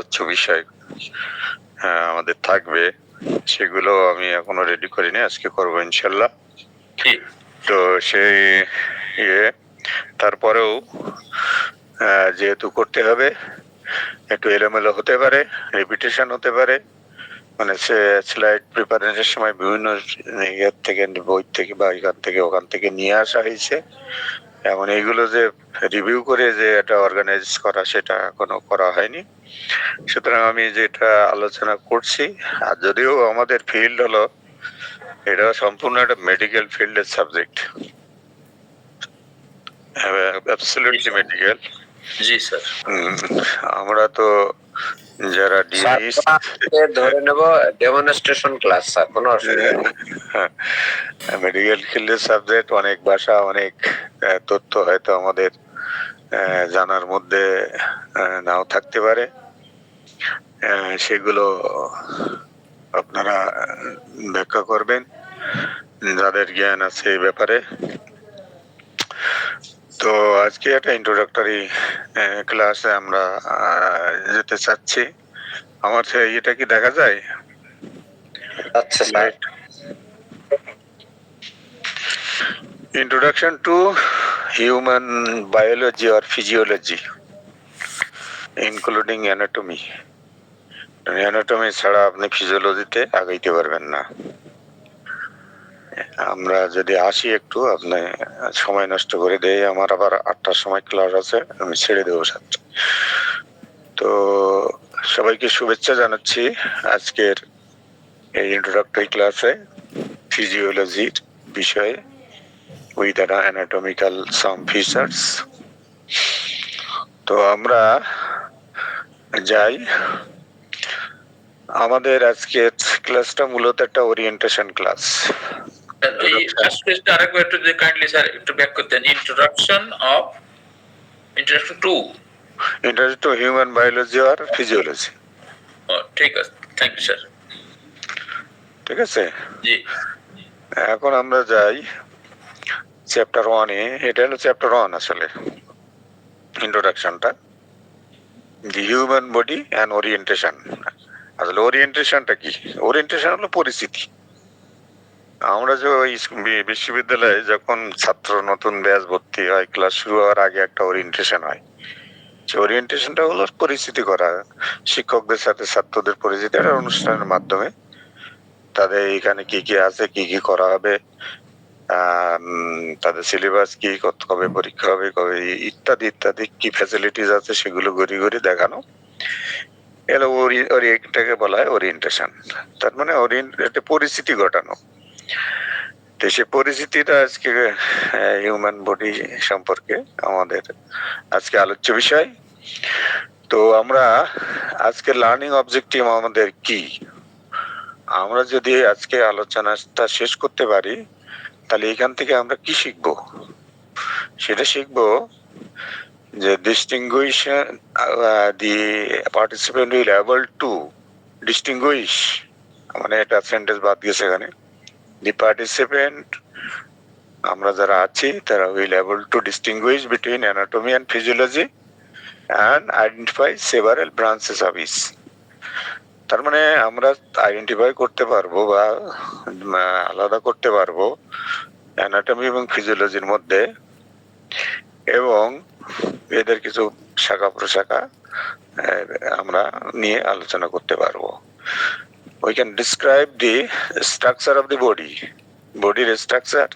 আলোচ্য বিষয় আমাদের থাকবে, সেগুলো আমি এখনো রেডি করিনি, আজকে করবো ইনশাল্লাহ। তো সেই তারপরেও যেহেতু করতে হবে, একটু এলোমেলো হতে পারে, রিপিটেশন হতে পারে, মানে সে স্লাইড প্রিপারেশনের সময় বিভিন্ন ইয়ের থেকে, বই থেকে বা এখান থেকে ওখান থেকে নিয়ে আসা হয়েছে। এমন এইগুলো যে রিভিউ করে যে এটা অর্গানাইজ করা, সেটা এখনো করা হয়নি। সুতরাং আমি যেটা আলোচনা করছি, আর যদিও আমাদের ফিল্ড হলো, এটা সম্পূর্ণ একটা মেডিকেল ফিল্ডের সাবজেক্ট, অ্যাবসলিউটলি মেডিকেল। জি স্যার। আমরা তো যারা ধরে নেব ডেমনস্ট্রেশন ক্লাস, স্যার কোনো অসুবিধা নেই। মেডিকেল ফিল্ডের সাবজেক্ট, অনেক ভাষা, অনেক তথ্য হয়তো আমাদের জানার মধ্যে নাও থাকতে পারে, সেগুলো আপনারা ব্যাখ্যা করবেন যাদের জ্ঞান আছে এই ব্যাপারে। তো আজকে একটা ইন্ট্রোডাক্টরি ক্লাসে আমরা যেতে চাচ্ছি। আমার এটা কি দেখা যায়? আচ্ছা sir. Introduction to human biology or physiology, including anatomy. Anatomy ছাড়া আপনি ফিজিওলজিতে আগাইতে পারবেন না। আমরা যদি আসি একটু, আপনি সময় নষ্ট করে দেই, আমার আবার 8টার সময় ক্লাস আছে, আমি ছেড়ে দেবো 7টা। তো সবাইকে শুভেচ্ছা জানাচ্ছি আজকের এই ইন্ট্রোডাক্টরি ক্লাসে ফিজিওলজির বিষয়ে with the anatomical some features. তো আমরা যাই, আমাদের আজকের ক্লাসটা মূলত একটা ওরিয়েন্টেশন ক্লাস। আরেকবার একটু কাইন্ডলি স্যার একটু ব্যাক করতেন, ইন্ট্রোডাকশন টু হিউম্যান বায়োলজি আর ফিজিওলজি। ঠিক আছে, থ্যাংক ইউ স্যার। ঠিক আছে, জি। এখন আমরা যাই চ্যাপ্টার 1 এ। এটা হলো চ্যাপ্টার 1 আসলে, ইন্ট্রোডাকশনটা, the human body and orientation. আসলে ওরিয়েন্টেশনটা কি? ওরিয়েন্টেশন হলো পরিস্থিতি। আমরা যে ওই বিশ্ববিদ্যালয়ে যখন ছাত্র নতুন ব্যাচ ভর্তি হয়, ক্লাস শুরু হওয়ার আগে একটা ওরিয়েন্টেশন হয়। ওরিয়েন্টেশনটা হলো পরিচিতি করা, শিক্ষকদের সাথে ছাত্রদের পরিচিতি, একটা অনুষ্ঠানের মাধ্যমে তাদের এখানে কি কি আছে, কি কি করা হবে, তাদের সিলেবাস কি, কবে পরীক্ষা হবে, কবে ইত্যাদি ইত্যাদি, কি ফ্যাসিলিটিস আছে, সেগুলো ঘুরি ঘুরি দেখানো, এগুলো এটাকে বলা হয় ওরিয়েন্টেশন। তার মানে একটা পরিচিতি ঘটানো। তো সে পরিচিতিটা আজকে হিউম্যান বডি সম্পর্কে আমাদের আজকে আলোচ্য বিষয়। তো আমরা আজকে লার্নিং অবজেক্টিভ আমাদের কি, আমরা যদি আজকে আলোচনাটা শেষ করতে পারি, তাহলে এখান থেকে আমরা কি শিখব? সেটা শিখব যে distinguish the participant will able to distinguish, মানে একটা সেন্টেন্স বাদ গেছে এখানে, the participant, আমরা যারা আছি তারা will able to distinguish between anatomy and physiology and identify several branches of each. তার মানে আমরা আইডেন্টিফাই করতে পারবো বা আলাদা করতে পারবো অ্যানাটমি এবং ফিজিওলজির মধ্যে, এবং এদের কিছু শাখা প্রশাখা আমরা নিয়ে আলোচনা করতে পারবো। We can describe the structure of the body, bodyর structure,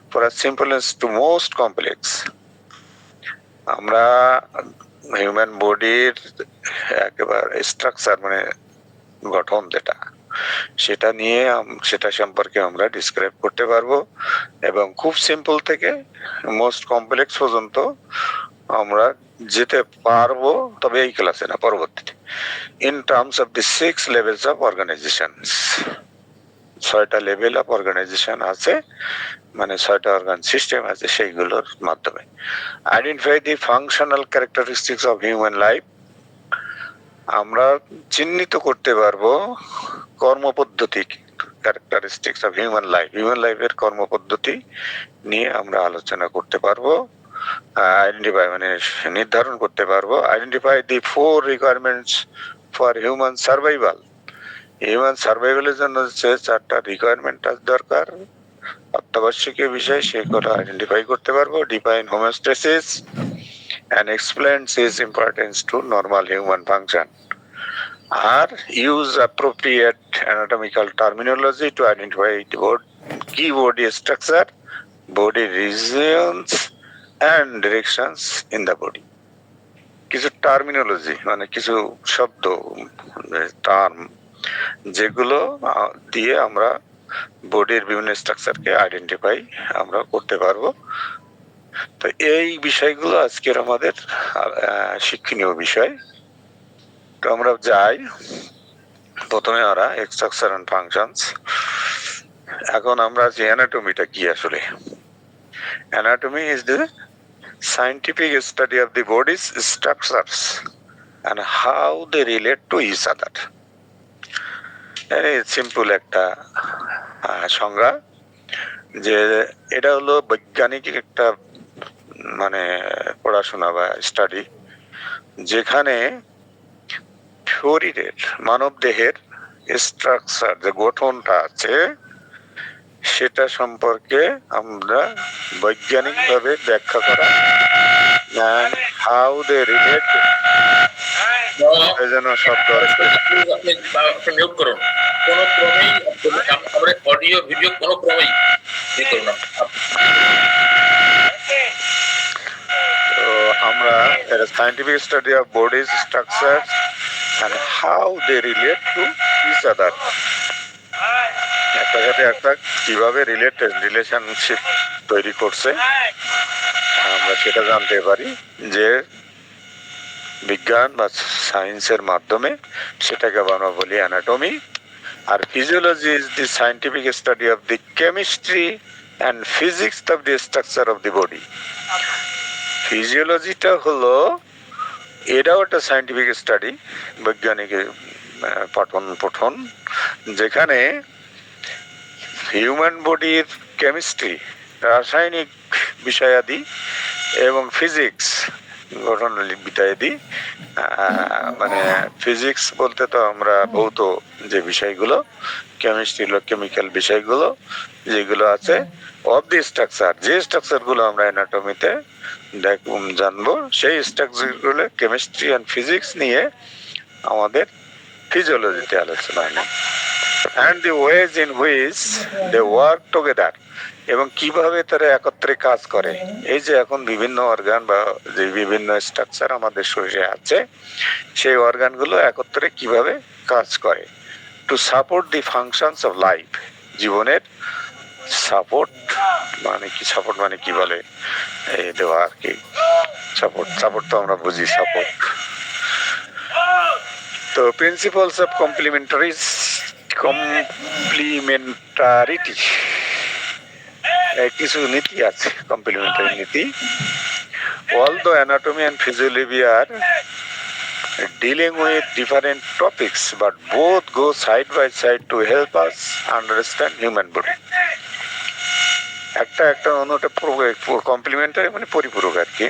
for as simple as to most complex. আমরা হিউম্যান বডির একেবারে স্ট্রাকচার, মানে গঠন যেটা, সেটা নিয়ে সেটা সম্পর্কে আমরা ডিসক্রাইব করতে পারবো, এবং খুব সিম্পল থেকে মোস্ট কমপ্লেক্স পর্যন্ত আমরা যেতে পারবো, তবে এই ক্লাসে না, পরবর্তীতে। In terms of the 6 levels of organization, 6টা লেভেল অফ অর্গানাইজেশন আছে, মানে 6টা অর্গান সিস্টেম আছে, সেইগুলোর মাধ্যমে identify the functional characteristics of human life, আমরা চিহ্নিত করতে পারবো কর্মপদ্ধতি, characteristics of human life, human লাইফের কর্মপদ্ধতি নিয়ে আমরা আলোচনা করতে পারবো। আইডেন্টিফাই মানে নির্ধারণ করতে পারবো, identify the 4 requirements for human survival. Human সার্ভাইভালের জন্য যে 4টা রিকোয়ারমেন্ট দরকার, অত্যাবশ্যকীয় বিষয়, সেগুলো আইডেন্টিফাই করতে পারবো। Define homeostasis and explains its importance to normal human function. আর use appropriate anatomical terminology to identify the key body structure, body regions and directions in the body. কিছু টার্মিনোলজি মানে কিছু শব্দ, টার্ম, যেগুলো দিয়ে আমরা বডির বিভিন্ন স্ট্রাকচারকে আইডেন্টিফাই আমরা করতে পারবো। তো এই বিষয়গুলো আজকের আমাদের শিক্ষণীয় বিষয়। তো আমরা যাই প্রথমে আমরা স্ট্রাকচার এন্ড ফাংশনস। এখন আমরা যে অ্যানাটমিটা কি আসলে, anatomy is the scientific study of the bodies structures and how they relate to each other. Simple একটা সংজ্ঞা, যে এটা হলো বৈজ্ঞানিক একটা মানে পড়াশোনা বা স্টাডি, যেখানে শরীরের মানব দেহের স্ট্রাকচার যে গঠনটা আছে সেটা সম্পর্কে আমরা বৈজ্ঞানিকভাবে ব্যাখ্যা করা, হাউ দে রিলেট। যেন শব্দ আপনি মিউট করুন, কোন ক্রমেই আমরা অডিও ভিডিও কোন ক্রমেই ই করুন না। তো আমরা scientific study of bodies structure and how they relate to each other, একটা সাথে একটা কিভাবে রিলেশনশিপ তৈরি করছে আমরা সেটা জানতে পারি, যে বিজ্ঞান বা সায়েন্সের মাধ্যমে সেটাকে আমরা বলি অ্যানাটমি। আর physiology is the scientific study of the chemistry and physics of the structure of the body. ফিজিওলজিটা হলো এটাও একটা সায়েন্টিফিক স্টাডি, বৈজ্ঞানিক পঠন, যেখানে হিউম্যান বডির কেমিস্ট্রি, রাসায়নিক বিষয়াদি এবং ফিজিক্স গঠন বিদ্যাদি, মানে ফিজিক্স বলতে তো আমরা ভৌত যে বিষয়গুলো, কেমিস্ট্রি হলো কেমিক্যাল বিষয়গুলো যেগুলো আছে, অফ দি স্ট্রাকচার, যে স্ট্রাকচার গুলো আমরা অ্যানাটমিতে জানবো, সেই স্ট্রাকচার গুলো কেমিস্ট্রি অ্যান্ড ফিজিক্স নিয়ে আমাদের ফিজিওলজিতে আলোচনা হয়, and the ways in which they work together, এবং কিভাবে তারা একত্রে কাজ করে। এই যে এখন বিভিন্ন অর্গান বা যে বিভিন্ন স্ট্রাকচার আমাদের শরীরে আছে, সেই অর্গানগুলো একত্রে কিভাবে কাজ করে, to support the functions of life, জীবনের সাপোর্ট মানে কি, সাপোর্ট মানে কি বলে এই দেওয়া আর কি, সাপোর্ট তো আমরা বুঝি সাপোর্ট। তো প্রিন্সিপালস অফ কমপ্লিমেন্টারিটি, কিছু নীতি আছে কমপ্লিমেন্টারি নীতি। Although anatomy and physiology are dealing with different topics, but both go side by side to help us understand human body. একটা অন্যটা কমপ্লিমেন্টারি মানে পরিপূরক আর কি,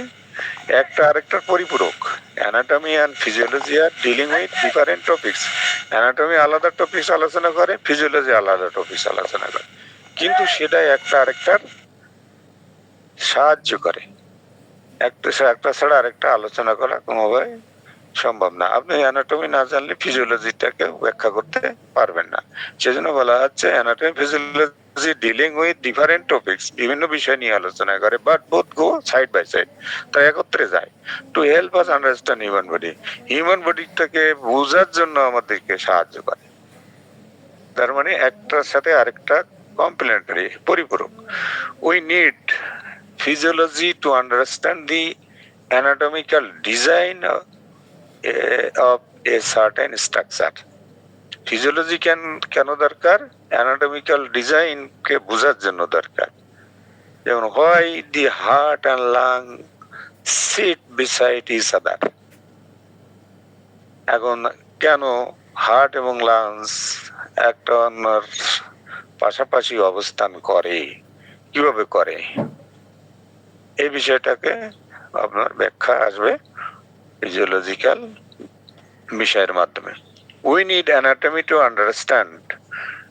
একটা আরেকটার পরিপূরক। Anatomy and physiology R dealing with different topics. Anatomy আলাদা topics আলোচনা করে, ফিজিওলজি আলাদা টপিকস আলোচনা করে, কিন্তু সেটা একটা আরেকটার সাহায্য করে। একটা ছাড়া আরেকটা আলোচনা করা কোনোভাবে সম্ভব না। আপনি অ্যানাটমি না জানলে ফিজিওলজিটাকে ব্যাখ্যা করতে পারবেন না। সেজন্য বলা হচ্ছে anatomy physiology dealing with different topics, বিভিন্ন বিষয় নিয়ে আলোচনা করে, but both go side by side, তাই একত্রে যায়, to help us understand human body, human বডিটাকে বোঝার জন্য আমাদেরকে সাহায্য করে। তার মানে একটার সাথে আরেকটা কমপ্লিমেন্টারি, পরিপূরক। We need physiology to understand the anatomical design of a certain structure. Physiology কেন দরকার? অ্যানাটমিক্যাল ডিজাইন কে বোঝার জন্য দরকার। যেমন why the heart and lung sit beside each other, এখন কেন হার্ট এবং লাংস একটা অন্যর পাশাপাশি অবস্থান করে, কিভাবে করে, এই বিষয়টাকে আপনার ব্যাখ্যা আসবে ফিজিওলজিক্যাল বিষয়ের মাধ্যমে। We need anatomy to understand,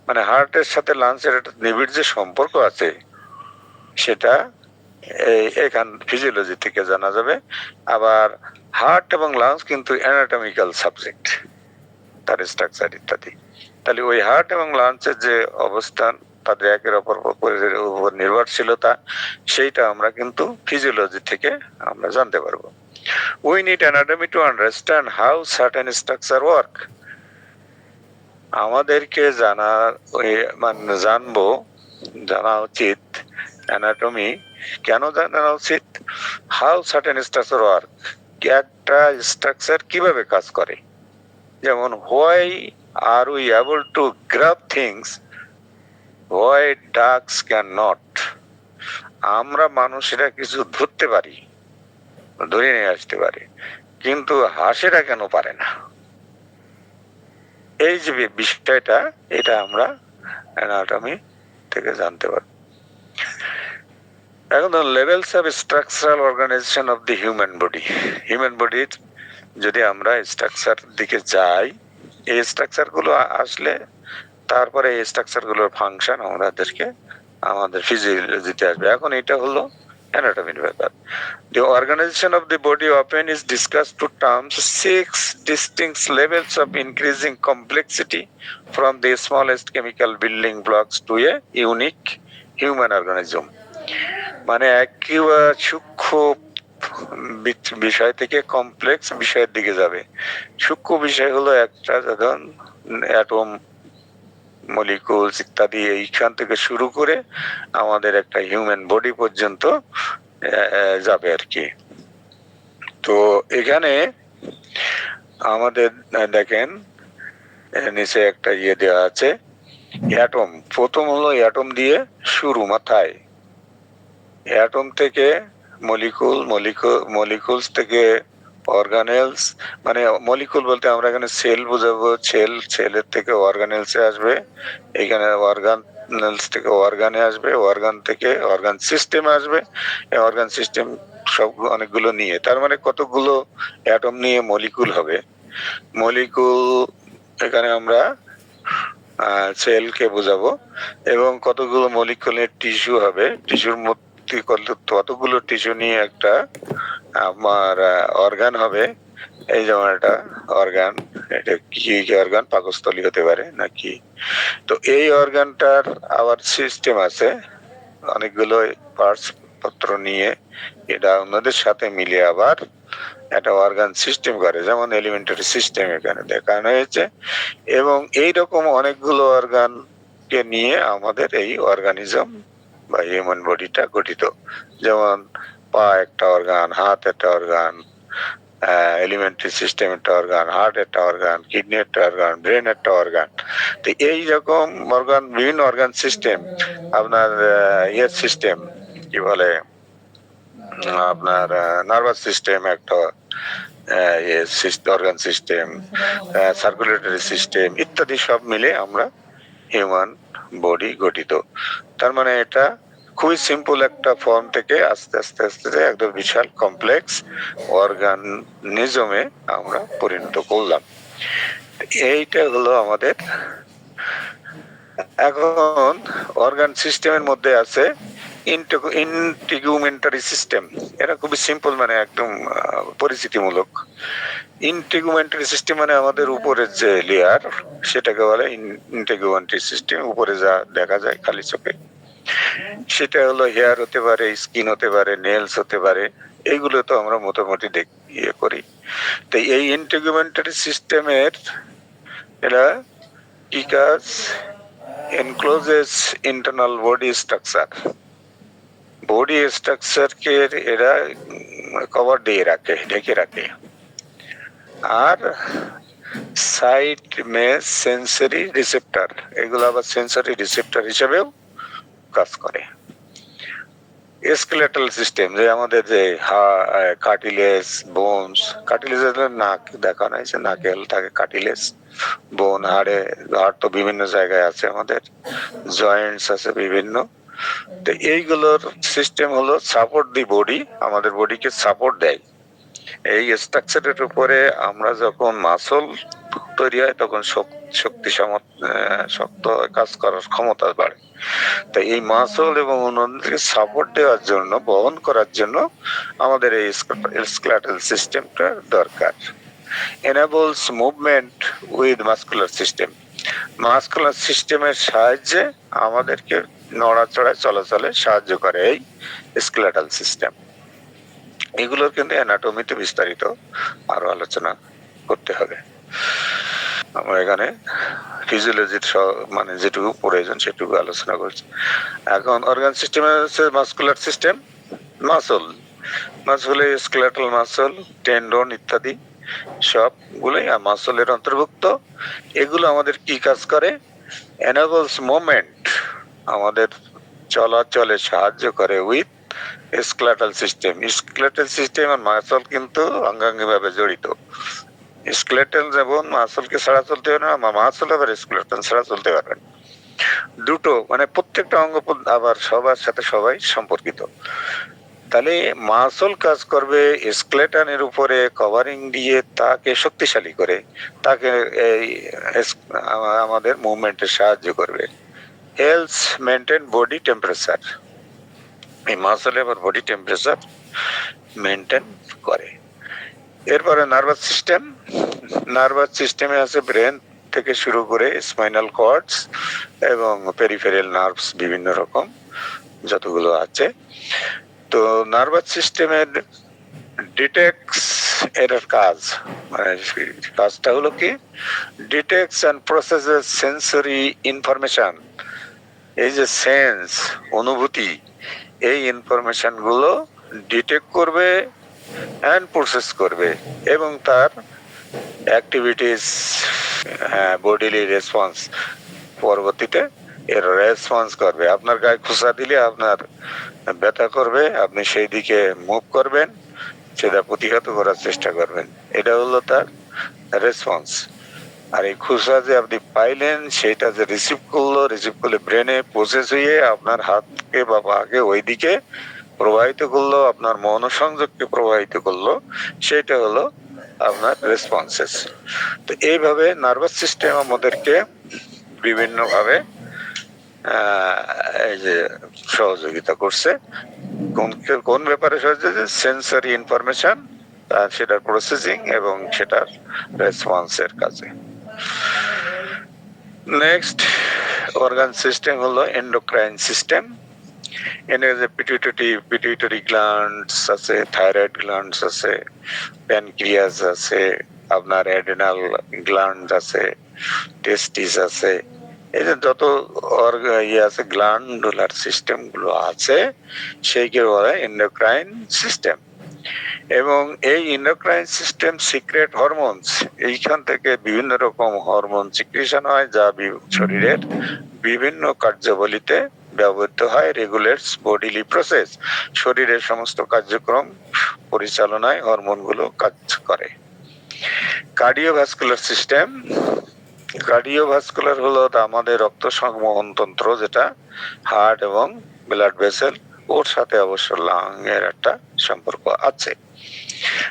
মানে হার্টের সাথে লাংসের একটা নিবিড় যে সম্পর্ক আছে সেটা এখান ফিজিওলজি থেকে জানা যাবে। আবার হার্ট এবং লাংস কিন্তু অ্যানাটমিক্যাল সাবজেক্ট, তার স্ট্রাকচার ইত্যাদি। তাহলে ওই হার্ট এবং লাংসের যে অবস্থান, তাদের একের অপর উপর নির্ভরশীলতা, সেইটা আমরা কিন্তু ফিজিওলজি থেকে আমরা জানতে পারবো। We need anatomy to understand how certain structure work. আমাদেরকে মানে জানা উচিত অ্যানাটমি, কেন জানা উচিত? হাউ সার্টেন স্ট্রাকচার ওয়ার্ক, একটা স্ট্রাকচার কিভাবে কাজ করে। যেমন why are we able to grab things why ducks can not. আমরা মানুষেরা কিছু ধরতে পারি, ধরে নিয়ে আসতে পারি, কিন্তু হাঁসেরা কেন পারে না? এই যে বিষয়টা, এটা আমরা অ্যানাটমি থেকে জানতে পারি। এখন levels of structural organisation of the human body. Human বডির যদি আমরা স্ট্রাকচার দিকে যাই, এই স্ট্রাকচার গুলো আসলে তারপরে এই স্ট্রাকচার গুলোর ফাংশন আমাদের ফিজিওলজিতে আসবে। এখন এটা হলো অ্যানাটমির ব্যাপার। The organization of the body often is discussed to terms 6 distinct levels of increasing complexity from the smallest chemical building blocks to a unique human organism. মানে একেবারে সূক্ষ্ম বিষয় থেকে কমপ্লেক্স বিষয়ের দিকে যাবে। সূক্ষ্ম বিষয় হলো একটা, ধরুন অ্যাটম, মলিকুলস ইত্যাদি, এইখান থেকে শুরু করে আমাদের একটা হিউম্যান বডি পর্যন্ত যাবে আর কি। তো এখানে আমাদের দেখেন নিচে একটা দেওয়া আছে, অ্যাটম। প্রথম হলো অ্যাটম দিয়ে শুরু, মাথায় অ্যাটম থেকে মলিকুলস থেকে অর্গানেলস, মানে মলিকুল বলতে আমরা এখানে সেল বোঝাবো। সেলের থেকে অর্গানেলসে আসবে, এখানে অর্গানেলস থেকে অর্গানে আসবে, অর্গান থেকে অর্গান সিস্টেম আসবে, অর্গান সিস্টেম সব অনেকগুলো নিয়ে, তার মানে কতগুলো অ্যাটম নিয়ে মলিকুল হবে। মলিকুল এখানে আমরা সেলকে বোঝাবো, এবং কতগুলো মলিকুলের টিস্যু হবে, টিস্যুর মধ্যে কতগুলো টিস্যু নিয়ে একটা আমার অর্গান হবে। এই যেমন একটা অর্গান, এটা কি অর্গান? পাকস্থলী হতে পারে নাকি। তো এই অর্গানটার আবার সিস্টেম আছে, অনেকগুলো পার্টস পত্র নিয়ে এটা অন্যদের সাথে মিলিয়ে আবার একটা অর্গান সিস্টেম করে, যেমন এলিমেন্টারি সিস্টেম এখানে দেখানো হয়েছে। এবং এইরকম অনেকগুলো অর্গানকে নিয়ে আমাদের এই অর্গানিজম বা হিউম্যান বডিটা গঠিত। যেমন পা একটা অর্গান, হাত একটা অর্গান, এলিমেন্টারি সিস্টেম একটা অর্গান, হার্ট একটা অর্গান, কিডনি একটা অর্গান, ব্রেন একটা অর্গান। তো এইরকম অর্গান, বিভিন্ন অর্গান সিস্টেম, আপনার ইয়ের সিস্টেম কি বলে, আপনার নার্ভাস সিস্টেম একটা অর্গান সিস্টেম, সার্কুলেটরি সিস্টেম ইত্যাদি সব মিলে আমরা হিউম্যান বডি গঠিত। তার মানে এটা খুবই সিম্পল একটা ফর্ম থেকে আস্তে আস্তে আস্তে একদম বিশাল কমপ্লেক্স অর্গানিজমে আমরা পরিণত করলাম। এইটা হলো আমাদের। এখন অর্গান সিস্টেমের মধ্যে আছে ইন্টিগুমেন্টারি সিস্টেম। এটা খুবই সিম্পল, মানে একদম পরিচিতিমূলক। ইন্টিগুমেন্টারি সিস্টেম মানে আমাদের উপরের যে লেয়ার, সেটাকে বলে ইন্টিগুমেন্টারি সিস্টেম। উপরে যা দেখা যায় খালি চোখে, সেটা হলো হেয়ার হতে পারে, স্কিন হতে পারে, নেলস হতে পারে, এইগুলো তো আমরা মোটামুটি করি। তো এই ইন্টিগুমেন্টারি সিস্টেমের এরা কি কাজ? এনক্লোজেস ইন্টারনাল বডি স্ট্রাকচার। বডি স্ট্রাকচারকে এরা কভার দিয়ে রাখে, ঢেকে রাখে। আর সাইট সেন্সরি রিসেপ্টর, এগুলো আবার সেন্সরি রিসেপ্টর হিসেবেও কাজ করে। স্কেলেটাল সিস্টেম, যে আমাদের যে কার্টিলেজ, বোনস, কার্টিলেজ নাক দেখানো হয়েছে, নাকে থাকে কার্টিলেজ, বোন, হাড় তো বিভিন্ন জায়গায় আছে, আমাদের জয়েন্টস আছে বিভিন্ন। তো এইগুলোর সিস্টেম হলো সাপোর্ট দি বডি, আমাদের বডিকে সাপোর্ট দেয়। এই স্ট্রাকচারের উপরে আমরা যখন মাসল তৈরি হয় তখন শক্ত কাজ করার ক্ষমতা বাড়ে। তাই এই মাসল এবং অন্যদেরকে সাপোর্ট দেওয়ার জন্য, বহন করার জন্য আমাদের এই স্কেলেটাল সিস্টেমটা দরকার। enables movement with muscular system. Muscular সিস্টেমের সাহায্যে আমাদেরকে নড়াচড়ায় চলাচলে সাহায্য করে এই স্কেলেটাল সিস্টেম। এগুলোর কিন্তু অ্যানাটমিতে বিস্তারিত আরো আলোচনা করতে হবে। আমরা এখানে ফিজিওলজির মানে যেটুকু প্রয়োজন সেটুকু আলোচনা করছি। এখন অর্গান সিস্টেমে হচ্ছে muscular system, muscle skeletal muscle, tendon ইত্যাদি সবগুলোই মাসলের অন্তর্ভুক্ত। এগুলো আমাদের কি কাজ করে? এনাবলস মুভমেন্ট, আমাদের চলাচলে সাহায্য করে with skeletal system. Skeletal system আর মাসল কিন্তু অঙ্গাঙ্গি ভাবে জড়িত। স্কেলেটাল যেমন মাসলকে ছাড়া চলতে পারে না, মাসল আবার স্কেলেটাল ছাড়া চলতে পারবে না। দুটো মানে প্রত্যেকটা অঙ্গ আবার সবার সাথে সবাই সম্পর্কিত। তাহলে মাসল কাজ করবে স্কেলেটনের উপরে কভারিং দিয়ে তাকে শক্তিশালী করে, তাকে এই আমাদের মুভমেন্টে সাহায্য করবে। হেলথ মেনটেন বডি টেম্পারেচার, এই মাসল এবার বডি টেম্পারেচার মেনটেন করে। এরপরে নার্ভাস সিস্টেমে আছে ব্রেন থেকে শুরু করে স্পাইনাল কর্ডস এবং পেরিফেরাল নার্ভস বিভিন্ন রকম যতগুলো আছে। তো নার্ভাস সিস্টেমের ডিটেক্টস এর কাজ, মানে কাজটা হলো কি, detects and processes sensory information. এই যে সেন্স, অনুভূতি, এই ইনফরমেশন গুলো ডিটেক্ট করবে এন্ড প্রসেস করবে এবং তার অ্যাক্টিভিটিস, বডিলি রেসপন্স, পরবর্তীতে এর রেসপন্স করবে। আপনার গায়ে খোঁচা দিলে আপনার ব্যথা করবে, আপনি সেই দিকে মুভ করবেন, সেটা প্রতিহত করার চেষ্টা করবেন, এটা হলো তার রেসপন্স। আর এই খোঁচা যে আপনি পাইলেন সেটা যে রিসিভ করলে ব্রেনে প্রসেস হয়ে আপনার হাতকে বা পাকে ওই দিকে প্রবাহিত করলো, আপনার মনোসংযোগকে প্রবাহিত করলো, সেটা হলো আপনার রেসপন্সেস। তো এইভাবে নার্ভাস সিস্টেম আমাদেরকে বিভিন্ন ভাবে এই যে সহযোগিতা করছে। কোন ব্যাপারে সহযোগিতা? সেন্সরি ইনফরমেশন, সেটার প্রসেসিং এবং সেটার রেসপন্সের কাজে। নেক্সট অর্গান সিস্টেম হলো এন্ডোক্রাইন সিস্টেম। এনে যে পিটুইটারি গ্ল্যান্ডস আছে, থাইরয়েড গ্ল্যান্ডস আছে, প্যানক্রিয়াস আছে, আপনার অ্যাডেনাল গ্ল্যান্ড আছে, টেস্টিস আছে, এই যে যত আছে গ্ল্যান্ডুলার সিস্টেম গুলো আছে সেইকে বলে এন্ডোক্রাইন সিস্টেম। এবং এই এন্ডোক্রাইন সিস্টেম সিক্রেট হরমোনস, এইখান থেকে বিভিন্ন রকম হরমোন সিক্রেশন হয় যা শরীরের বিভিন্ন কার্যাবলীতে ব্যবহৃত হয়। রেগুলেটস বডিলি প্রসেস, শরীরের সমস্ত কার্যক্রম পরিচালনায় হরমোনগুলো কাজ করে। কার্ডিওভাস্কুলার সিস্টেম, কার্ডিওভাস্কুলার হলো আমাদের রক্ত সংবহন তন্ত্র, যেটা হার্ট এবং ব্লাড ভেসেল, ওর সাথে অবশ্য লাং এর একটা সম্পর্ক আছে।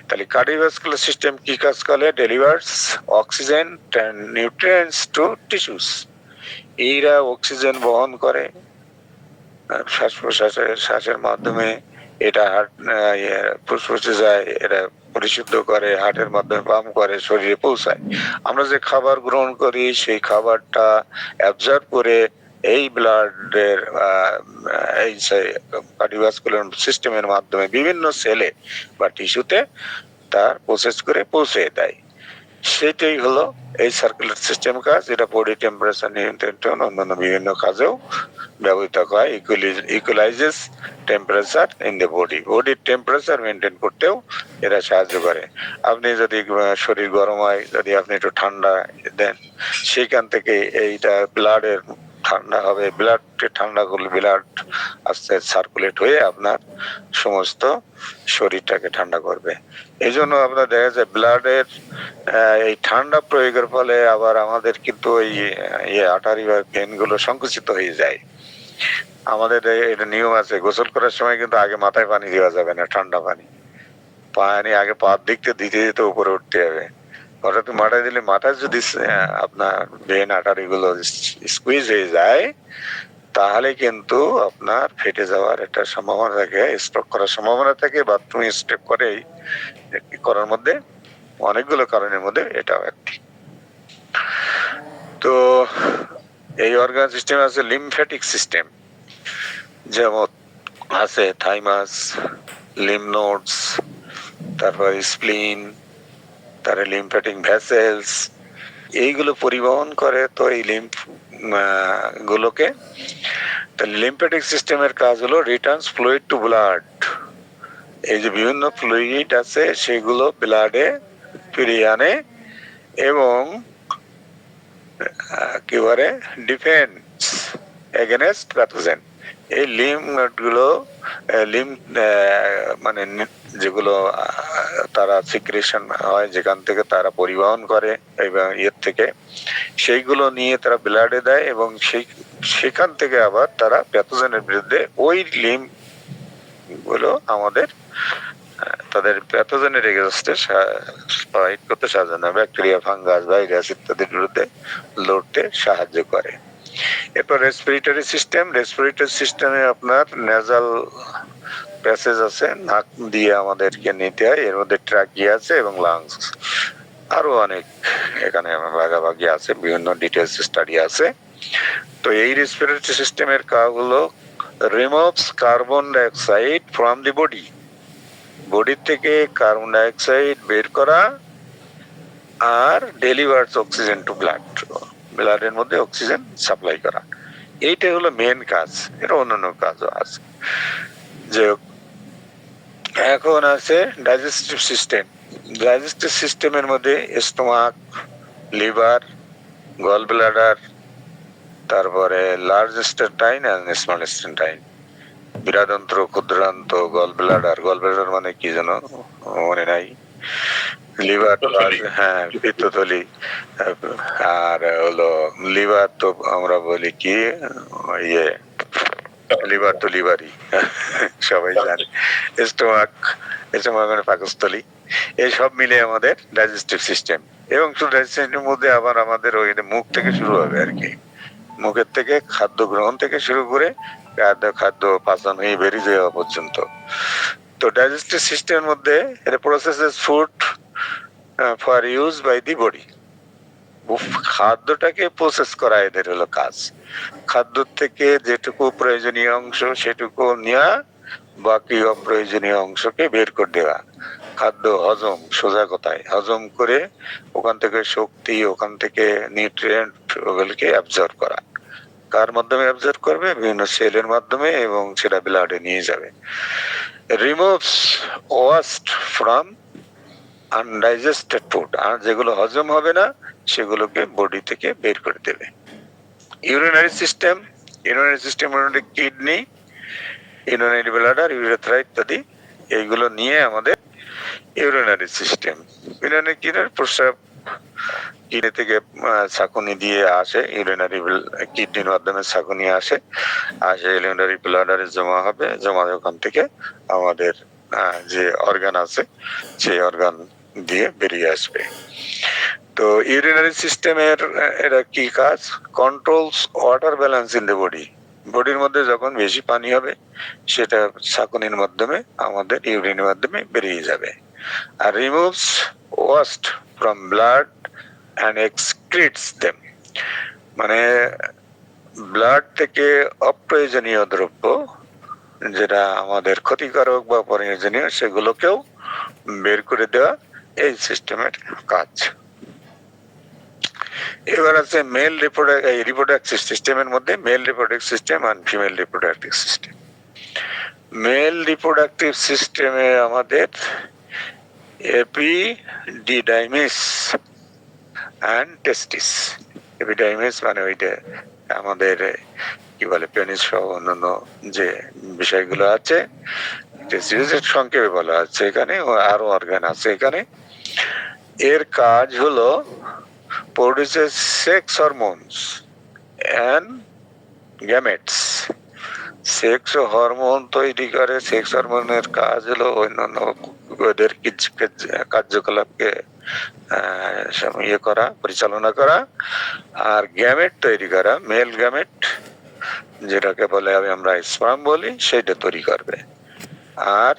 তাহলে কার্ডিওভাস্কুলার সিস্টেম কি কাজ করে? Delivers oxygen and nutrients to tissues. এইরা অক্সিজেন বহন করে শ্বাস প্রশ্বাসের শ্বাসের মাধ্যমে, এটা হার্ট ফুসফুসে যায়, এটা পরিশুদ্ধ করে, হার্টের মাধ্যমে পাম্প করে, শরীরে পৌঁছায়। আমরা যে খাবার গ্রহণ করি সেই খাবারটা অ্যাবজর্ব করে এই ব্লাডের এই কার্ডিওভাস্কুলার সিস্টেমের মাধ্যমে বিভিন্ন সেলে বা টিস্যুতে তার প্রসেস করে পৌঁছে দেয়। সেটাই হলো এই সার্কুলার সিস্টেম কাজ। এটা বডি টেম্পারেচার নিয়ন্ত্রণ অন্যান্য বিভিন্ন কাজেও ব্যবহৃত হয়। ইকুয়ালাইজেস টেম্পারেচার ইন দ্য বডির টেম্পারেচার মেনটেন করতেও এরা সাহায্য করে। আপনি যদি শরীর গরম হয়, যদি আপনি একটু ঠান্ডা দেন, সেইখান থেকে এইটা ব্লাডের ঠান্ডা হবে, ব্লাডকে ঠান্ডা করলে ব্লাড আস্তে সার্কুলেট হয়ে আপনার সমস্ত শরীরটাকে ঠান্ডা করবে। এই জন্য আপনার দেখা যায় ব্লাডের এই ঠান্ডা প্রয়োগের ফলে আবার আমাদের কিন্তু ওই আর্টারি বা ভেন গুলো সংকুচিত হয়ে যায়। আমাদের এটা নিয়ম আছে, গোসল করার সময় কিন্তু আগে মাথায় পানি দেওয়া যাবে না, ঠান্ডা পানি। পানি আগে পার দিকতে দিতে দিতে উপরে উঠতে হবে। হঠাৎ মাথায় দিলে মাথায় যদি আপনার ভেন আটার এগুলো স্কুইজ হয়ে যায়, তাহলে কিন্তু আপনার ফেটে যাওয়ার একটা সম্ভাবনা থাকে, স্ট্রোক করার সম্ভাবনা থাকে। বাথরুম স্টেপ করার মধ্যে অনেকগুলো কারণের মধ্যে এটাও একটি। তো এই অর্গান সিস্টেম আছে লিমফ্যাটিক সিস্টেম, যেমন আছে থাইমাস, লিম্ফ নোডস, তারপর স্প্লিন, তারপরে লিমফ্যাটিক ভেসেলস, এইগুলো পরিবহন করে তো এই লিম্ফ গুলোকে। তো লিমফ্যাটিক সিস্টেমের কাজ হলো রিটার্নস ফ্লুইড টু ব্লাড। এই যে বিভিন্ন ফ্লুইড আছে সেগুলো ব্লাডে ফিরিয়ে আনে এবং কি বলে ডিফেন্স এগেনস্ট প্যাথোজেন। এই লিম্ফ নোডগুলো লিম্ফ মানে যেগুলো তারা সিক্রেশন হয় যেখান থেকে তারা পরিবহন করে এবং এর থেকে সেইগুলো নিয়ে তারা ব্লাডে দেয় এবং সেখান থেকে আবার তারা প্যাথোজেনের বিরুদ্ধে ওই লিম্ফ গুলো আমাদের তাদের প্যাথোজেনের এগেইনস্টে ফাইট করতে সাহায্য করে, ব্যাকটেরিয়া, ফাঙ্গাস, ভাইরাস ইত্যাদির বিরুদ্ধে লড়তে সাহায্য করে। এরপর রেসপিরেটরি সিস্টেম। রেসপিরেটরি সিস্টেমে আপনার নেজাল প্যাসেজ আছে, নাক দিয়ে আমাদেরকে নিতে হয়, এর মধ্যে ট্রাকিয়া আছে এবং লাংস, আরো অনেক এখানে ভাগাভাগি আছে, বিভিন্ন ডিটেলস স্টাডি আছে। তো এই রেসপিরেটরি সিস্টেমের কাজ হলো removes carbon dioxide from the body, body থেকে কার্বন ডাইঅক্সাইড বের করা আর ডেলিভারস অক্সিজেন টু ব্লাড, ব্লাডের মধ্যে অক্সিজেন সাপ্লাই করা। এইটাই হলো মেন কাজ, এর অন্যান্য কাজও আছে। যে এখন আছে ডাইজেস্টিভ সিস্টেম। ডাইজেস্টিভ সিস্টেমের মধ্যে স্টোমাক, লিভার, গল ব্লাডার, তারপরে লার্জ ইন্টেস্টাইন আর স্মল ইন্টেস্টাইন, বৃহদান্ত্র, ক্ষুদ্রান্ত, গল ব্লাডার মানে কি যেন মনে নাই, লিভার, হ্যাঁ পিত্তথলি, আর হলো লিভার তো আমরা বলি কি ইয়ে লিভার তো লিভারই সবাই জানে, স্টোমাক মানে পাকস্থলী, এই সব মিলে আমাদের ডাইজেস্টিভ সিস্টেম। এবং শুধু ডাইজেস্টিভের মধ্যে আবার আমাদের ওই মুখ থেকে শুরু হবে আর কি, মুখের থেকে খাদ্য গ্রহণ থেকে শুরু করে খাদ্য পাচন হয়ে বেরিয়ে যাওয়া পর্যন্ত। তো ডাইজেস্টিভ সিস্টেমের মধ্যে এটা processes food for use by the body, খাদ্যটাকে প্রসেস করা এদের হলো কাজ। খাদ্য থেকে যেটুকু প্রয়োজনীয় অংশ সেটুকু নেওয়া, বাকি অপ্রয়োজনীয় অংশকে বের করে দেওয়া। খাদ্য হজম, সোজা কথায় হজম করে ওখান থেকে শক্তি, ওখান থেকে নিউট্রিয়েন্ট ওগুলোকে অ্যাবজর্ব করা। কার মাধ্যমে অ্যাবজর্ব করবে? বিভিন্ন সেলের মাধ্যমে, এবং সেটা ব্লাডে নিয়ে যাবে। Removes waste from undigested food, আর যেগুলো হজম হবে না সেগুলোকে বডি থেকে বের করে দেবে। Urinary system. ইউরিনারি সিস্টেমের মধ্যে কিডনি, ইউরিনারি ব্লাডার, ইউরেথ্রা ইত্যাদি, এইগুলো নিয়ে আমাদের ইউরিনারি সিস্টেম। ইউরিনারি কিডনি প্রস্রাব কিডনি থেকে ছাঁকুনি দিয়ে আসে, ইউরিনারি কিডনির মাধ্যমে ছাঁকুনি আসে ইউরিনারি ব্লাডারে জমা হবে, জমা ওখান থেকে আমাদের যে অর্গান আছে সেই অর্গান দিয়ে বেরিয়ে আসবে। তো ইউরিনারি সিস্টেমের এটা কি কাজ? Controls water balance in the body. বডির মধ্যে যখন বেশি পানি হবে সেটা ছাঁকুনির মাধ্যমে আমাদের ইউরিনের মাধ্যমে বেরিয়ে যাবে। আর removes waste from blood and excretes them, মানে ব্লাড থেকে অপ্রয়োজনীয় দ্রব্য যেটা আমাদের ক্ষতিকারক বা প্রয়োজনীয় সেগুলোকেও বের করে দেওয়া এই সিস্টেমের কাজ। এবার আছে মেল রিপ্রোডাক্টিভ সিস্টেমের মধ্যে মেল রিপ্রোডাক্টিভ সিস্টেম আর female reproductive system. Male reproductive সিস্টেমে আমাদের এপিডিডাইমিস অ্যান্ড টেস্টিস। এপিডাইমিস মানে ওইটা আমাদের কি বলে পেনিস সহ অন্যান্য যে বিষয়গুলো আছে, টেস্টিসের সংক্ষেপে বলা আছে এখানে, আরো অর্গান আছে এখানে। এর কাজ হলো produces sex hormones and gametes. Sex hormone তৈরি করে। সেক্স হরমোনের কাজ হলো অন্যান্য ওদের কার্যকলাপকে করা, পরিচালনা করা, আর গ্যামেট তৈরি করা, মেল গ্যামেট যেটাকে বলে আমরা স্পার্ম বলি, সেটা তৈরি করবে। আর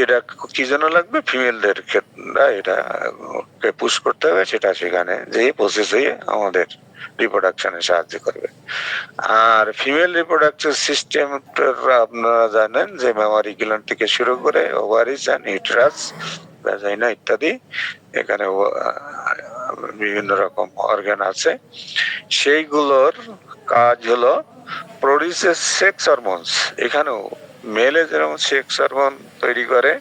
এটা কি জন্য লাগবে? ফিমেলদের ক্ষেত্রে এটা পুশ করতে হবে, সেটা সেখানে যে প্রসেস হয়ে আমাদের রিপ্রোডাকশনে সাহায্য করবে। আর ফিমেল রিপ্রোডাকটিভ সিস্টেম আপনারা জানেন যে মেমারি গ্ল্যান্ড থেকে শুরু করে ওভারিস এন্ড ইউটেরাস, ভ্যাজাইনা ইত্যাদি, এখানে বিভিন্ন রকম অর্গান আছে। সেইগুলোর কাজ হলো প্রডিউসেস সেক্স হরমোনস। এখানেও মেলে যেরকম সেক্স হরমোন তৈরি করে,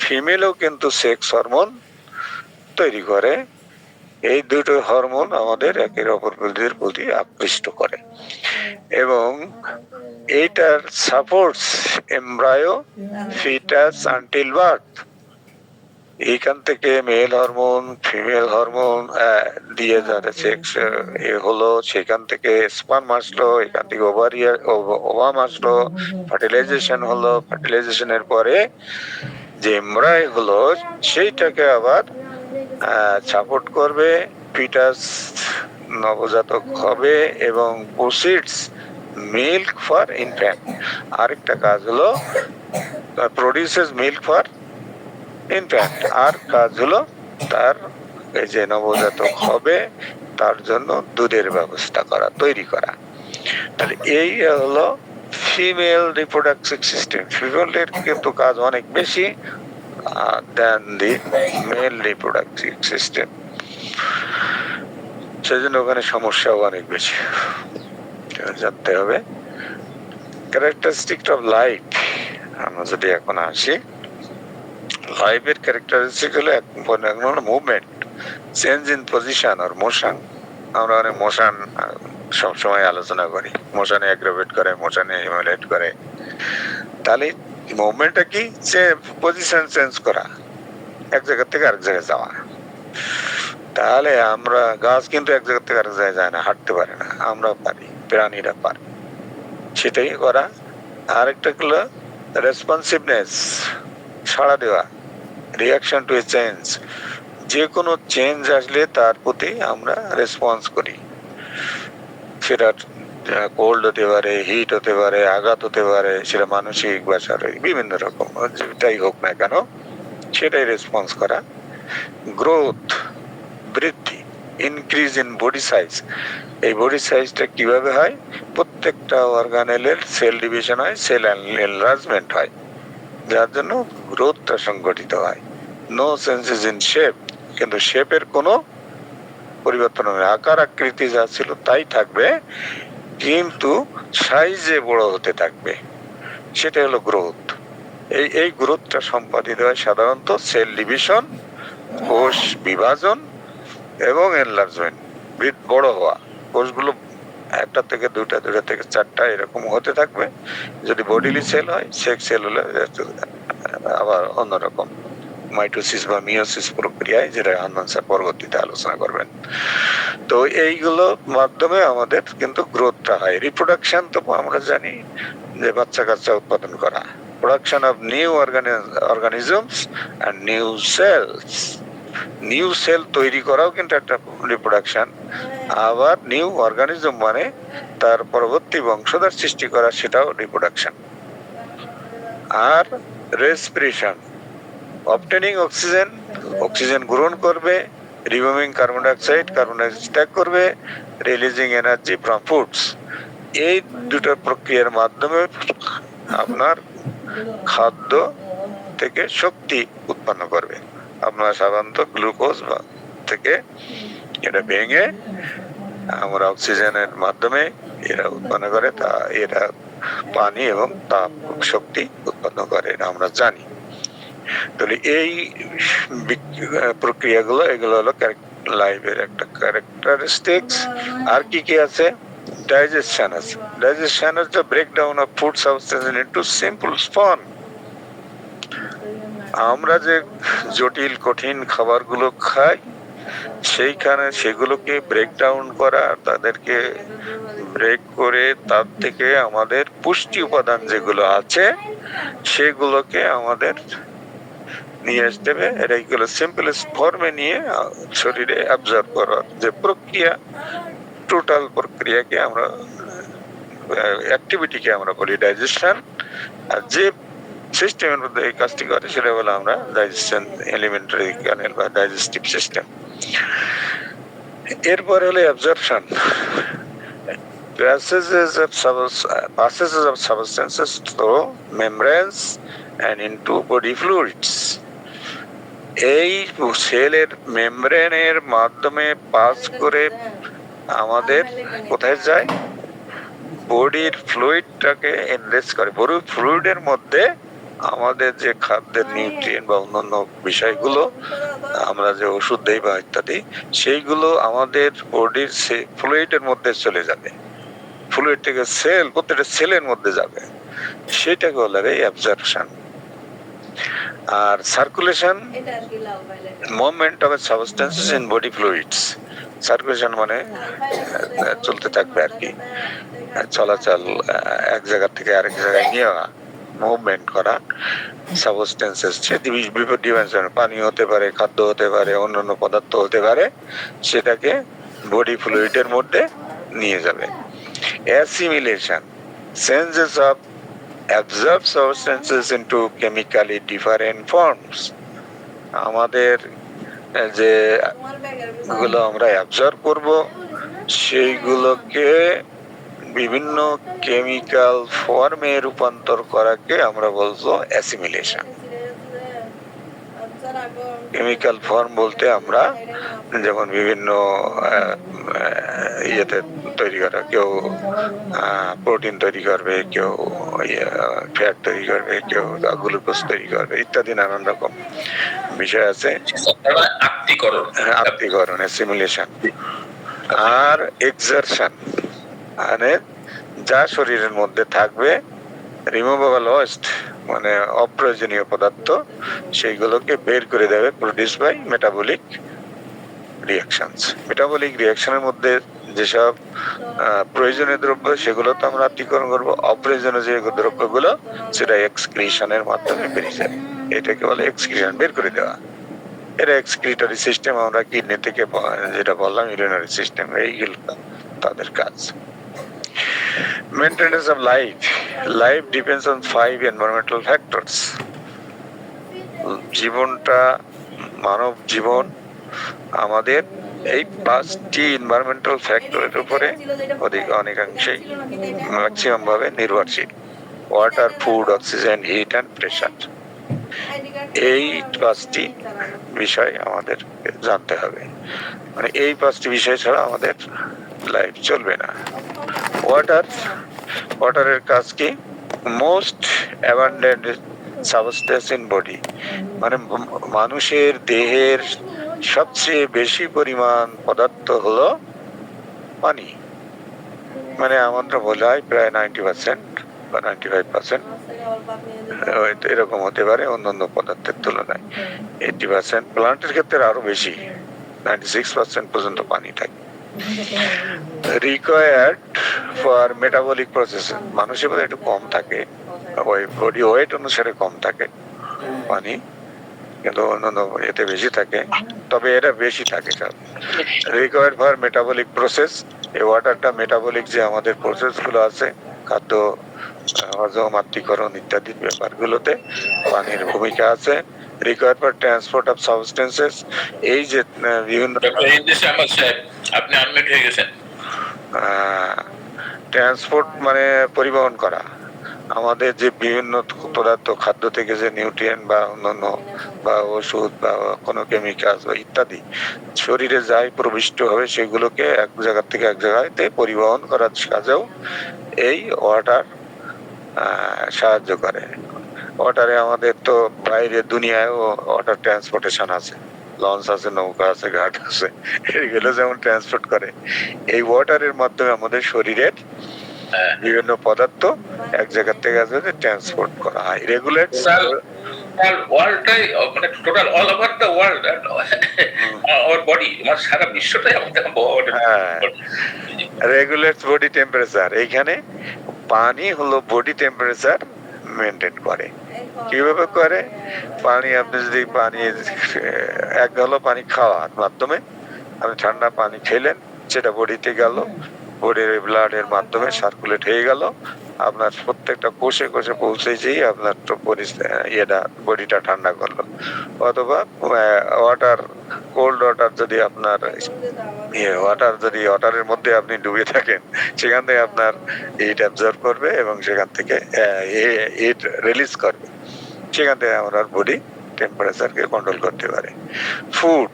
ফিমেলও কিন্তু সেক্স হরমোন তৈরি করে। এই দুটো হরমোন আমাদের একের অপরের প্রতি আকৃষ্ট করে এবং এইটার supports embryo foetus until birth. এইখান থেকে মেল হরমোন ফিমেল হরমোন দিয়ে যারা সেক্স হলো, সেখান থেকে স্পার্ম আসলো, এখান থেকে ওভাম আসলো, ফার্টিলাইজেশন হলো, ফার্টিলাইজেশনের পরে যে এমব্রায় হলো সেইটাকে আবার সাপোর্ট করবে, ফিটাস নবজাতক হবে এবং প্রসিডস মিল্ক ফর ইনফ্যান্ট। আরেকটা কাজ হলো প্রডিউসেস মিল্ক ফর ইনফ্যান্ট, আর কাজ হলো তার এই যে নবজাতক হবে তার জন্য দুধের ব্যবস্থা করা, তৈরি করা। তাহলে এই হলো ফিমেল রিপ্রোডাকটিভ সিস্টেম। ফিমেলের কিন্তু কাজ অনেক বেশি than the male reproductive system, সেজন্য ওখানে সমস্যাও অনেক বেশি। জানতে হবে ক্যারেক্টারিস্টিক অফ লাইফ। আমরা যদি এখন আসি, লাইফের ক্যারেক্টারিস্টিক হলো মুভমেন্ট, চেঞ্জ ইন পজিশন আর মোশন। আমরা অনেক মোশন সবসময় আলোচনা করি, মোশনে অ্যাগ্রাভেট করে, মোশনে ইমুলেট করে। তাহলে মুভমেন্টটা কি? পজিশন চেঞ্জ করা, এক জায়গা থেকে আরেক জায়গায় যাওয়া। তাহলে আমরা, গাছ কিন্তু এক জায়গা থেকে আরেক জায়গায় যায় না, হাঁটতে পারে না, আমরা পারি, প্রাণীরা পারে, সেটাই করা। আরেকটা হলো রেসপন্সিভনেস, সাড়া দেওয়া, রিয়াকশন টু এ চেঞ্জ। যে কোনো চেঞ্জ আসলে তার প্রতি আমরা রেসপন্স করি, সেটা কোল্ড হতে পারে, হিট হতে পারে, আঘাত হতে পারে, সেটা মানসিক বা শারীরিক, বিভিন্ন রকম যেটাই হোক না কেন সেটাই রেসপন্স করা। গ্রোথ, বৃদ্ধি, ইনক্রিজ ইন বডি সাইজ। এই বডি সাইজটা কিভাবে হয়? প্রত্যেকটা অর্গানেলের সেল ডিভিশন হয়, সেল এনলার্জমেন্ট হয়, যার জন্য গ্রোথটা সংঘটিত হয়। নো চেঞ্জেস ইন শেপ, কিন্তু শেপের কোনো পরিবর্তন হবে, আকার আকৃতি যা ছিল তাই থাকবে, কিন্তু সাইজে বড় হতে থাকবে, সেটা হলো গ্রোথ। এই গ্রোথটা সম্পাদিত হয় সাধারণত সেল ডিভিশন, কোষ বিভাজন এবং এনলার্জমেন্ট, বড় হওয়া। কোষগুলো একটা থেকে দুটা, দুটা থেকে চারটা এরকম হতে থাকবে। যদি বডিলি সেল হয়, সেক্স সেল হলে আবার অন্যরকম মাইটোসিস বা মিওসিস প্রক্রিয়ায়, যেটা হান্নান স্যার পরবর্তীতে আলোচনা করবেন। তো এইগুলো মাধ্যমে আমাদের কিন্তু গ্রোথটা হয়। রিপ্রোডাকশন তো আমরা জানি যে বাচ্চা কাচ্চা উৎপাদন করা, production of new organisms and new cells. New cell তৈরি করাও কিন্তু একটা রিপ্রোডাকশন। আবার নিউ অর্গানিজম মানে তার পরবর্তী বংশধর সৃষ্টি করা, সেটাও রিপ্রোডাকশন। আর রেসপিরেশন, অবটেনিং অক্সিজেন, অক্সিজেন গ্রহণ করবে, removing carbon dioxide, carbon dioxide ত্যাগ করবে, রিলিজিং এনার্জি ফ্রম ফুডস। এই দুটো প্রক্রিয়ার মাধ্যমে আপনার খাদ্য থেকে শক্তি উৎপন্ন করবে। আপনার সাধারণত গ্লুকোজ থেকে এটা ভেঙে আমরা অক্সিজেনের মাধ্যমে এরা উৎপন্ন করে, তা এরা পানি এবং তাপ শক্তি উৎপন্ন করে, এটা আমরা জানি। তাহলে এই প্রক্রিয়াগুলো, এগুলো হলো লাইফের একটা ক্যারেক্টারিস্টিক্স। আর কি কি আছে? ডাইজেশন আছে। Digestion is the breakdown of food substance into simple স্পন। আমরা যে জটিল কঠিন খাবারগুলো খাই, সেইখানে সেগুলোকে ব্রেকডাউন করা, তাদেরকে ব্রেক করে তার থেকে আমাদের পুষ্টি উপাদান যেগুলো আছে সেগুলোকে আমাদের নিয়ে আসতে হবে। এগুলো সিম্পলেস্ট ফর্মে নিয়ে শরীরে অ্যাবজর্ব করার যে প্রক্রিয়া, টোটাল প্রক্রিয়াকে আমরা অ্যাক্টিভিটিকে আমরা বলি ডাইজেশন। আর যে সিস্টেমের মধ্যে এই কাজটি করে সেটা বলে আমরা ডাইজেশন এলিমেন্টারি ক্যানেল বা ডাইজেস্টিভ সিস্টেম। এরপরে হলো absorption, passages of substances through membranes and into body fluids. এই সেলের মেমব্রেনের মাধ্যমে পাস করে আমাদের কোথায় যায়? বডির ফ্লুইডটাকে এনরিচ করে। বডির ফ্লুইডের মধ্যে আমাদের যে খাদ্যের নিউট্রিয়েন্ট বা অন্যান্য বিষয়গুলো আমরা যে ওষুধ দেই বা ইত্যাদি, সেইগুলো আমাদের বডির ফ্লুইডের মধ্যে চলে যাবে। ফ্লুইড থেকে সেল, প্রত্যেকটা সেলের মধ্যে যাবে, সেটাকে বলা হয় অ্যাবজর্পশন। আর circulation, movement of substances in body fluids. Circulation মানে চলতে থাকবে আর কি, চলাচল, এক জায়গা থেকে আরেক জায়গায় নিয়ে মুভমেন্ট করা সাবস্টেন্সেস। পানি হতে পারে, খাদ্য হতে পারে, অন্যান্য পদার্থ হতে পারে, সেটাকে বডি ফ্লুইডের মধ্যে নিয়ে যাবে। Assimilation, changes of absorb substances into chemically different forms. আমাদের যে গুলো আমরা অ্যাবজর্ব করব সেইগুলোকে বিভিন্ন কেমিক্যাল ফর্মে রূপান্তর করাকে আমরা বলবো অ্যাসিমিলেশন। কেমিক্যাল ফর্ম বলতে আমরা যেমন বিভিন্ন ইয়েতে তৈরি করা, কেউ প্রোটিন তৈরি করবে, কেউ ফ্যাট তৈরি করবে, কেউ গ্লুকোজ তৈরি করবে, ইত্যাদি নানান রকম বিষয় আছে। আত্মীকরণ, অ্যাসিমিলেশন। আর এক্সারশন মানে যা শরীরের মধ্যে থাকবে, রিমুভেবল ওয়েস্ট মানে অপ্রয়োজনীয় পদার্থ, সেইগুলোকে বের করে দেবে produce by metabolic reactions. Metabolic রিঅ্যাকশনের মধ্যে যেসব প্রয়োজনীয় দ্রব্য সেগুলো তো আমরা আত্মীকরণ করবো, অপ্রয়োজনীয় যে দ্রব্যগুলো সেটা এক্সক্রিশনের মাধ্যমে বেরিয়ে যাবে। এটাকে বলে এক্সক্রিশন, বের করে দেওয়া। এটা এক্সক্রিটরি সিস্টেম, আমরা কিডনি থেকে যেটা বললাম ইউরিনারি সিস্টেম, এইগুলো তাদের কাজ। Maintenance of life. Life depends on 5 environmental factors. জীবনটা, মানব জীবন আমাদের এই 5টি এনভায়রনমেন্টাল ফ্যাক্টরের উপরে অনেকাংশেই ম্যাক্সিমাম ভাবে নির্ভরশীল। Water, food, oxygen, heat and pressure. এই 5টি বিষয় আমাদের জানতে হবে, মানে এই 5টি বিষয় ছাড়া আমাদের লাইফ চলবে না। ওয়াটারের কাজ কি? Most abundant substance in body, মানে মানুষের দেহের সবচেয়ে বেশি পরিমাণ পদার্থ হলো পানি। মানে আমাদের বলা হয় প্রায় 90% বা 95% এরকম হতে পারে অন্যান্য পদার্থের তুলনায়। 80%, প্লান্টের ক্ষেত্রে আরো বেশি, 96% পর্যন্ত পানি থাকে। রিকোয়ার্ড ফর মেটাবলিক প্রসেস, মানুষের মধ্যে একটু কম থাকে, ওই বডি ওয়েট অনুসারে কম থাকে পানি, কিন্তু অন্যান্য এতে বেশি থাকে, তবে এটা বেশি থাকে। রিকোয়ার্ড ফর মেটাবলিক প্রসেস, এই ওয়াটারটা মেটাবলিক যে আমাদের প্রসেস গুলো আছে, খাদ্য হজম, আত্মীকরণ ইত্যাদি ব্যাপারগুলোতে পানির ভূমিকা আছে। Required for transport of substances, এই যে বিভিন্ন আপনি আনমিউট হয়ে গেছেন। ট্রান্সপোর্ট মানে পরিবহন করা আমাদের যে বিভিন্ন পদার্থ, খাদ্য থেকে যে নিউট্রিয়েন্ট বা অন্যান্য বা ওষুধ বা কোনো কেমিক্যাল বা ইত্যাদি শরীরে যাই প্রবিষ্ট হবে, সেগুলোকে এক জায়গা থেকে এক জায়গাতে পরিবহন করার কাজেও এই ওয়াটার সাহায্য করে। ওয়াটারে আমাদের তো বাইরে দুনিয়ায় ওয়াটার ট্রান্সপোর্টেশন আছে, লঞ্চ আছে, নৌকা আছে, ঘাট আছে, এগুলো যেমন ট্রান্সপোর্ট করে, এই ওয়াটারের মাধ্যমে আমাদের শরীরের বিভিন্ন পদার্থ এক জায়গা থেকে ট্রান্সপোর্ট করা হয়। রেগুলেট ওয়ার্ল্ডটাই মানে total all over the world our body আমার সারা বিশ্বটাই আমাদের হ্যাঁ, রেগুলেটস বডি টেম্পারেচার। এইখানে পানি হলো বডি টেম্পারেচার মেনটেন করে। কিভাবে করে? পানি, আপনি যদি পানি 1 গ্লাস পানি খাওয়ার মাধ্যমে আপনি ঠান্ডা পানি খেলেন, সেটা বডিতে গেল, বডির ব্লাডের মাধ্যমে সার্কুলেট হয়ে গেল, আপনার প্রত্যেকটা কোষে কোষে পৌঁছে যেয়ে আপনার তো ইয়েটা বডিটা ঠান্ডা করলো। অথবা ওয়াটার, কোল্ড ওয়াটার যদি আপনার ওয়াটারের মধ্যে আপনি ডুবে থাকেন, সেখান থেকে আপনার হিট অ্যাবজর্ব করবে এবং সেখান থেকে হিট রিলিজ করবে, সেখান থেকে আমরা বডি টেম্পারেচারকে কন্ট্রোল করতে পারে। Food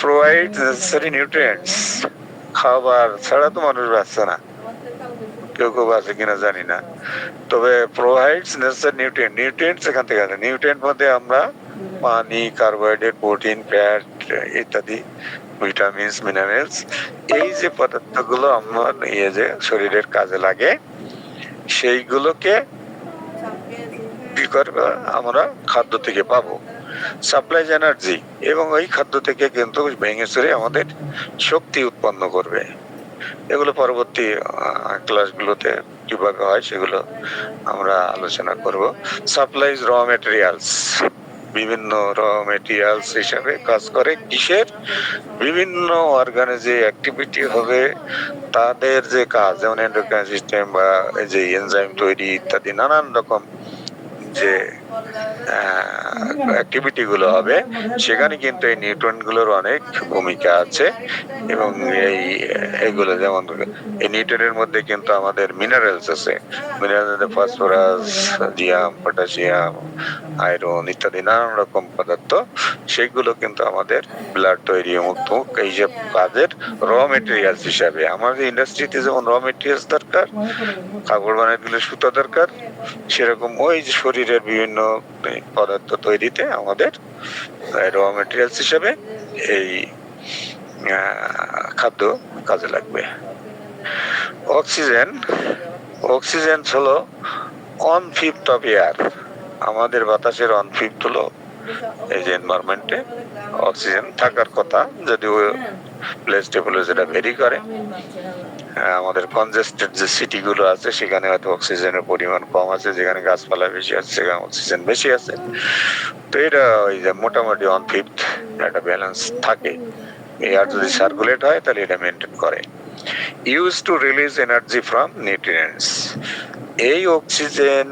provides necessary nutrients. খাবার ছাড়া তো মানুষ বাঁচছে না, কেউ কেউ বাঁচে কিনা জানি না, তবে প্রোভাইডস নেসেসারি নিউট্রিয়েন্ট। নিউট্রিয়েন্টস এখান থেকে আসে। নিউট্রিয়েন্ট মধ্যে আমরা পানি, কার্বোহাইড্রেট, প্রোটিন, ফ্যাট ইত্যাদি, ভিটামিনস, মিনারেলস, এই যে পদার্থগুলো আমার যে শরীরের কাজে লাগে, সেইগুলোকে কি করবে? আমরা খাদ্য থেকে পাবো। সাপ্লাইজ এনার্জি, এবং ওই খাদ্য থেকে কিন্তু ভেঙে চুরে আমাদের শক্তি উৎপন্ন করবে। এগুলো পরবর্তী ক্লাসগুলোতে কিভাবে হয় সেগুলো আমরা আলোচনা করব। সাপ্লাইজ র মেটেরিয়ালস, বিভিন্ন র মেটেরিয়ালস হিসাবে কাজ করে। কিসের? বিভিন্ন অর্গানে যে অ্যাক্টিভিটি হবে তাদের যে কাজ, যেমন এন্ডোক্রাইন সিস্টেম বা এই যে এনজাইম তৈরি ইত্যাদি নানান রকম যে অ্যাক্টিভিটি গুলো হবে, সেখানে কিন্তু এই নিউট্রন গুলোর অনেক ভূমিকা আছে। এবং এইগুলো যেমন এই নিউট্রনের মধ্যে কিন্তু আমাদের মিনারেলস আছে, mineral phosphorus, sodium, potassium, iron ইত্যাদি নানান রকম পদার্থ, সেগুলো কিন্তু আমাদের ব্লাড তৈরি, মুক্ত এইসব কাজের র মেটেরিয়ালস হিসাবে। আমাদের ইন্ডাস্ট্রিতে যেমন র মেটেরিয়ালস দরকার, কাপড় বানাতে গেলে সুতা দরকার, সেরকম ওই শরীরের বিভিন্ন পদার্থ তৈরিতে আমাদের র মেটেরিয়ালস হিসেবে এই খাদ্য কাজে লাগবে। অক্সিজেন, অক্সিজেন হলো 1/5 অফ এয়ার। আমাদের বাতাসের 1/5 হলো এই যে এনভায়রনমেন্টে অক্সিজেন থাকার কথা, যদিও প্লেস টেবলে যেটা ভেরি করে। আমাদের কনজেস্টেড যে সিটি গুলো আছে সেখানে হয়তো অক্সিজেনের পরিমাণ কম আছে, যেখানে গাছপালা বেশি আছে সেখানে অক্সিজেন বেশি আছে। তো এটা ওই যে মোটামুটি 1/5 একটা ব্যালেন্স থাকে। এয়ার যদি সার্কুলেট হয় তাহলে এটা মেনটেন করে। Use to release energy from nutrients. এই অক্সিজেন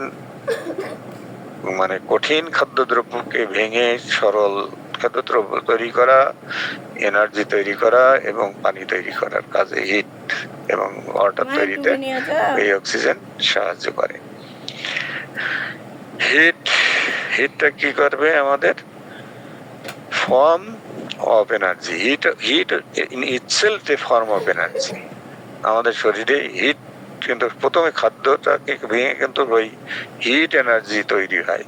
মানে কঠিন খাদ্যদ্রব্যকে ভেঙে সরল খাদ্যদ্রব্য তৈরি করা, এনার্জি তৈরি করা এবং পানি তৈরি করার কাজে, হিট এবং ওয়াটার তৈরিতে এই অক্সিজেন সাহায্য করে। হিটটা কি করবে? আমাদের form of energy. Heat in itself a form of energy. আমাদের শরীরে হিট কিন্তু প্রথমে খাদ্যটাকে ভেঙে কিন্তু ওই হিট এনার্জি তৈরি হয়,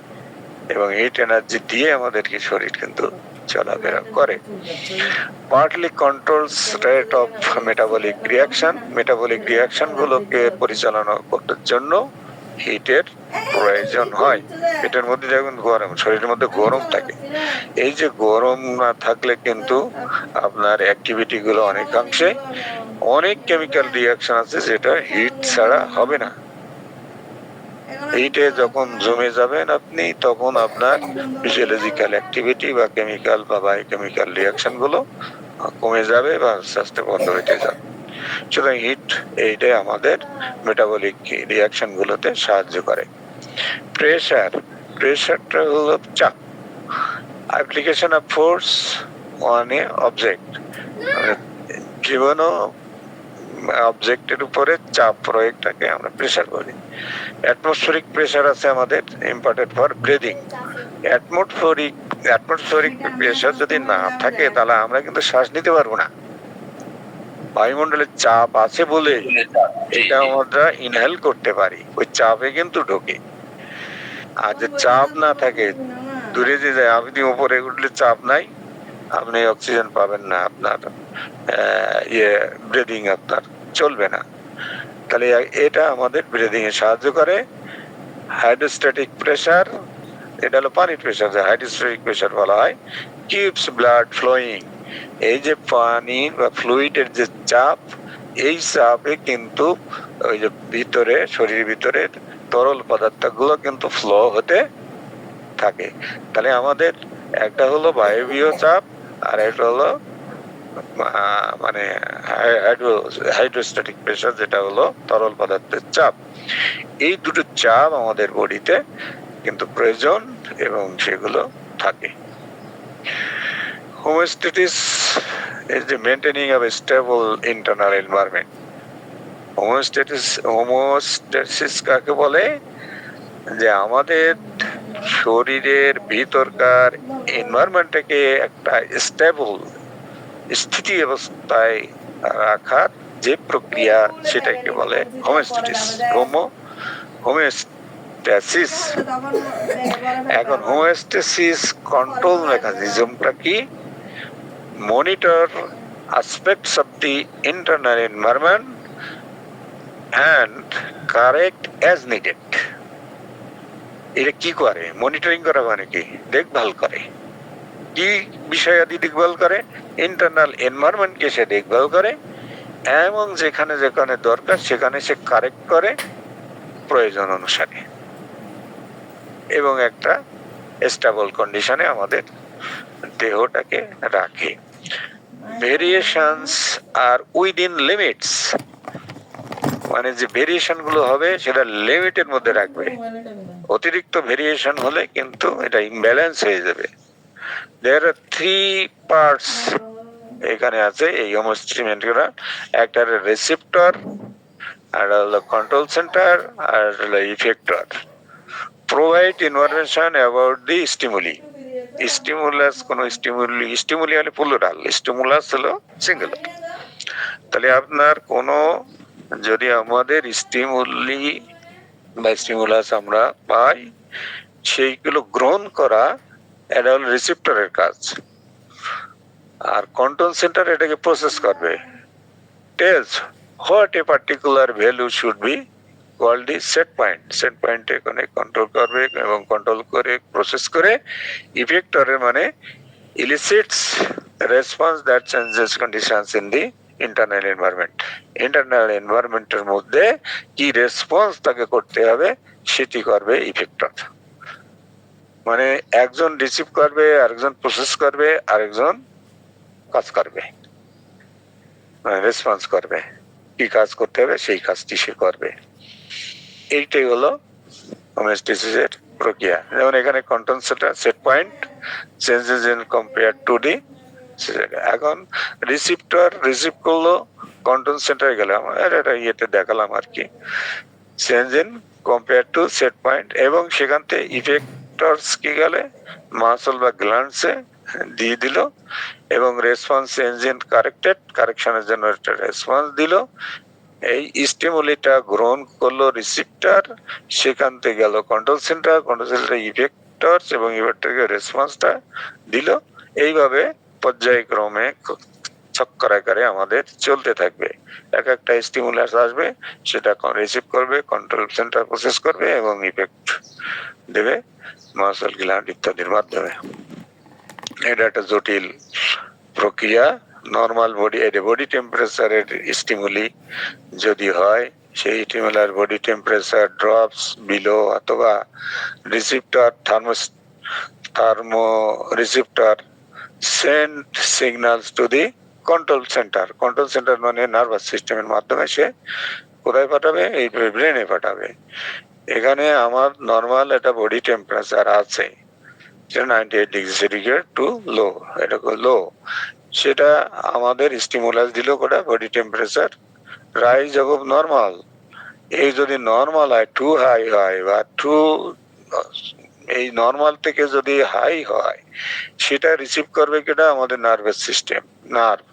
এবং হিট এনার্জি দিয়ে আমাদেরকে শরীর কিন্তু চলাফেরা করে। Partly controls rate of metabolic reaction. Metabolic reaction গুলোকে পরিচালনা করার জন্য হিটের প্রয়োজন হয়। এটার মধ্যে যখন গরম, শরীরের মধ্যে গরম থাকে, এই যে গরম না থাকলে কিন্তু আপনার অ্যাক্টিভিটি গুলো অনেকাংশে, অনেক কেমিক্যাল রিয়াকশন আছে যেটা হিট ছাড়া হবে না। হিটে যখন জমে যাবেন আপনি, তখন আপনার ফিজিওলজিক্যাল অ্যাক্টিভিটি বা কেমিক্যাল বা বায়োকেমিক্যাল রিয়াকশন গুলো কমে যাবে বা আস্তে আস্তে বন্ধ হয়ে যাবে। সুতরাং হিট এইটাই আমাদের মেটাবলিক রিয়াকশন গুলোতে সাহায্য করে। প্রেসার, প্রেসারটা হলো চাপ। Application of force on a object, যে কোনো অবজেক্টের উপরে চাপ প্রয়োগটাকে আমরা প্রেসার বলি। অ্যাটমসফেরিক প্রেসার আছে আমাদের, important for breathing. Atmospheric pressure যদি না থাকে তাহলে আমরা কিন্তু শ্বাস নিতে পারবো না। বায়ুমণ্ডলের চাপ আছে বলে এটা আমরা ইনহেল করতে পারি, ওই চাপে কিন্তু ঢোকে। আর যে চাপ না থাকে, দূরে যে যায়, আপনি উপরে উঠলে চাপ নাই, আপনি অক্সিজেন পাবেন না, আপনার ব্রিদিং আপনার চলবে না। তাহলে এটা আমাদের ব্রিদিং এ সাহায্য করে। হাইড্রোস্ট্যাটিক প্রেসার, এটা হলো পানির প্রেশার, যে হাইড্রোস্ট্যাটিক প্রেশার বলা হয়, কিপস ব্লাড ফ্লোয়িং। এই যে পানির বা ফ্লুইডের যে চাপ, এই চাপে কিন্তু ওই যে ভিতরে, শরীরের ভিতরে তরল পদার্থগুলো কিন্তু ফ্লো হতে থাকে। তাহলে আমাদের একটা হলো বায়বীয় চাপ, আর একটা হলো মানে হাইড্রোস্ট্যাটিক প্রেশার, যেটা হলো তরল পদার্থের চাপ। এই দুটো চাপ আমাদের বডিতে কিন্তু প্রয়োজন এবং সেগুলো থাকে। হোমিওস্ট্যাটিস is the maintaining of a stable internal environment. হোমিওস্ট্যাটিস কাকে বলে? যে আমাদের শরীরের ভিতরকার এনভায়রনমেন্টটাকে একটা স্টেবল স্থিতি অবস্থায় রাখার যে প্রক্রিয়া, সেটাকে বলে হোমিওস্ট্যাটিস। হোমিওস্ট্যাসিস। এখন হোমিওস্ট্যাসিস কন্ট্রোল মেকানিজমটা কি? Monitor aspects of the internal environment and correct as needed. এটা কি করে? মনিটরিং করা মানে কি? দেখভাল করে। কি বিষয়াদি দেখভাল করে? ইন্টারনাল এনভায়রনমেন্টকে সে দেখভাল করে এবং যেখানে যেখানে দরকার সেখানে সে কারেক্ট করে প্রয়োজন অনুসারে, এবং একটা স্টেবল কন্ডিশনে আমাদের দেহটাকে রাখে। ভেরিয়েশনস আর উইদিন লিমিটস, মানে যে ভেরিয়েশন গুলো হবে সেটা লিমিটের মধ্যে রাখবে। অতিরিক্ত ভেরিয়েশন হলে কিন্তু এটা ইমব্যালেন্স হয়ে যাবে। দেয়ার আর 3 পার্টস এখানে আছে এই হোমিওস্ট্যাটিসের। একটা রিসেপ্টর, আর হলো কন্ট্রোল সেন্টার, আর হলো effector. Provide information about the stimuli. Stimulus, কোন স্টিমুলি হলে প্লুরাল, স্টিমুলাস হলো সিঙ্গুলার। তাহলে আপনার কোন, যদি আমাদের স্টিমুলি বা স্টিমুলাস আমরা পাই, সেইগুলো গ্রহণ করা, এটা হলো রিসেপ্টরের কাজ। আর কন্ট্রোল সেন্টার এটাকে প্রসেস করবে। Tells what a particular value should be called the set point. Set পয়েন্টে এখানে কন্ট্রোল করবে এবং কন্ট্রোল করে প্রসেস করে ইফেক্টরের মানে elicits response that changes conditions in the internal environment. Internal এনভায়রনমেন্টের মধ্যে কি রেসপন্স তাকে করতে হবে সেটি করবে ইফেক্টর। মানে একজন রিসিভ করবে, আরেকজন প্রসেস করবে, আরেকজন কাজ করবে, মানে রেসপন্স করবে। কি কাজ করতে হবে সেই কাজটি সে করবে। এইটাই হলো হোমিওস্ট্যাসিসের প্রক্রিয়া। যেমন এখানে control centre, set point, changes in compare to the. এখন রিসিপ্টর রিসিভ করলো, কন্ট্রোল সেন্টারে গেলাম, এটা ইয়েতে দেখালাম আর কি, change in compare to set point, এবং সেখান থেকে ইফেক্টরস কি গেলে মাসল বা গ্ল্যান্ডসে দিয়ে দিল, এবং রেসপন্স চেঞ্জ ইন কারেক্টেড, কারেকশনের জন্য একটা রেসপন্স দিল। এই স্টিমুলিটা গ্রহণ করলো রিসিপ্টর, সেখান থেকে গেল কন্ট্রোল সেন্টার, কন্ট্রোল সেন্টার ইফেক্টরস, এবং ইফেক্টরকে রেসপন্সটা দিল। এইভাবে পর্যায়ক্রমে চক্কর আকারে আমাদের চলতে থাকবে। এক একটা স্টিমুলাস আসবে, সেটা রিসিভ করবে, কন্ট্রোল সেন্টার প্রসেস করবে এবং ইফেক্ট দেবে মাসল গ্ল্যান্ড ইত্যাদির মাধ্যমে। এটা একটা জটিল প্রক্রিয়া। নর্মাল বডি, এটা বডি টেম্পারেচারের স্টিমুলি যদি হয়, সেই স্টিমুলার বডি টেম্পারেচার ড্রপস বিলো, অথবা receptor thermo receptor send signals to the control centre. Control centre মানে নার্ভাস সিস্টেমের মাধ্যমে সে কোথায় পাঠাবে? এই ব্রেনে পাঠাবে। এখানে আমার নর্মাল একটা বডি টেম্পারেচার আছে, 98 ডিগ্রি সেন্টিগ্রেড টু লো, এটা লো। সেটা আমাদের স্টিমুলাস দিল কোটা বডি টেম্পারেচার রাইজ অবভ নর্মাল। এই যদি নর্মাল হয়, টু হাই হয়, বা টু, এই নর্মাল থেকে যদি হাই হয়, সেটা রিসিভ করবে কেটা? আমাদের nervous system, nerve.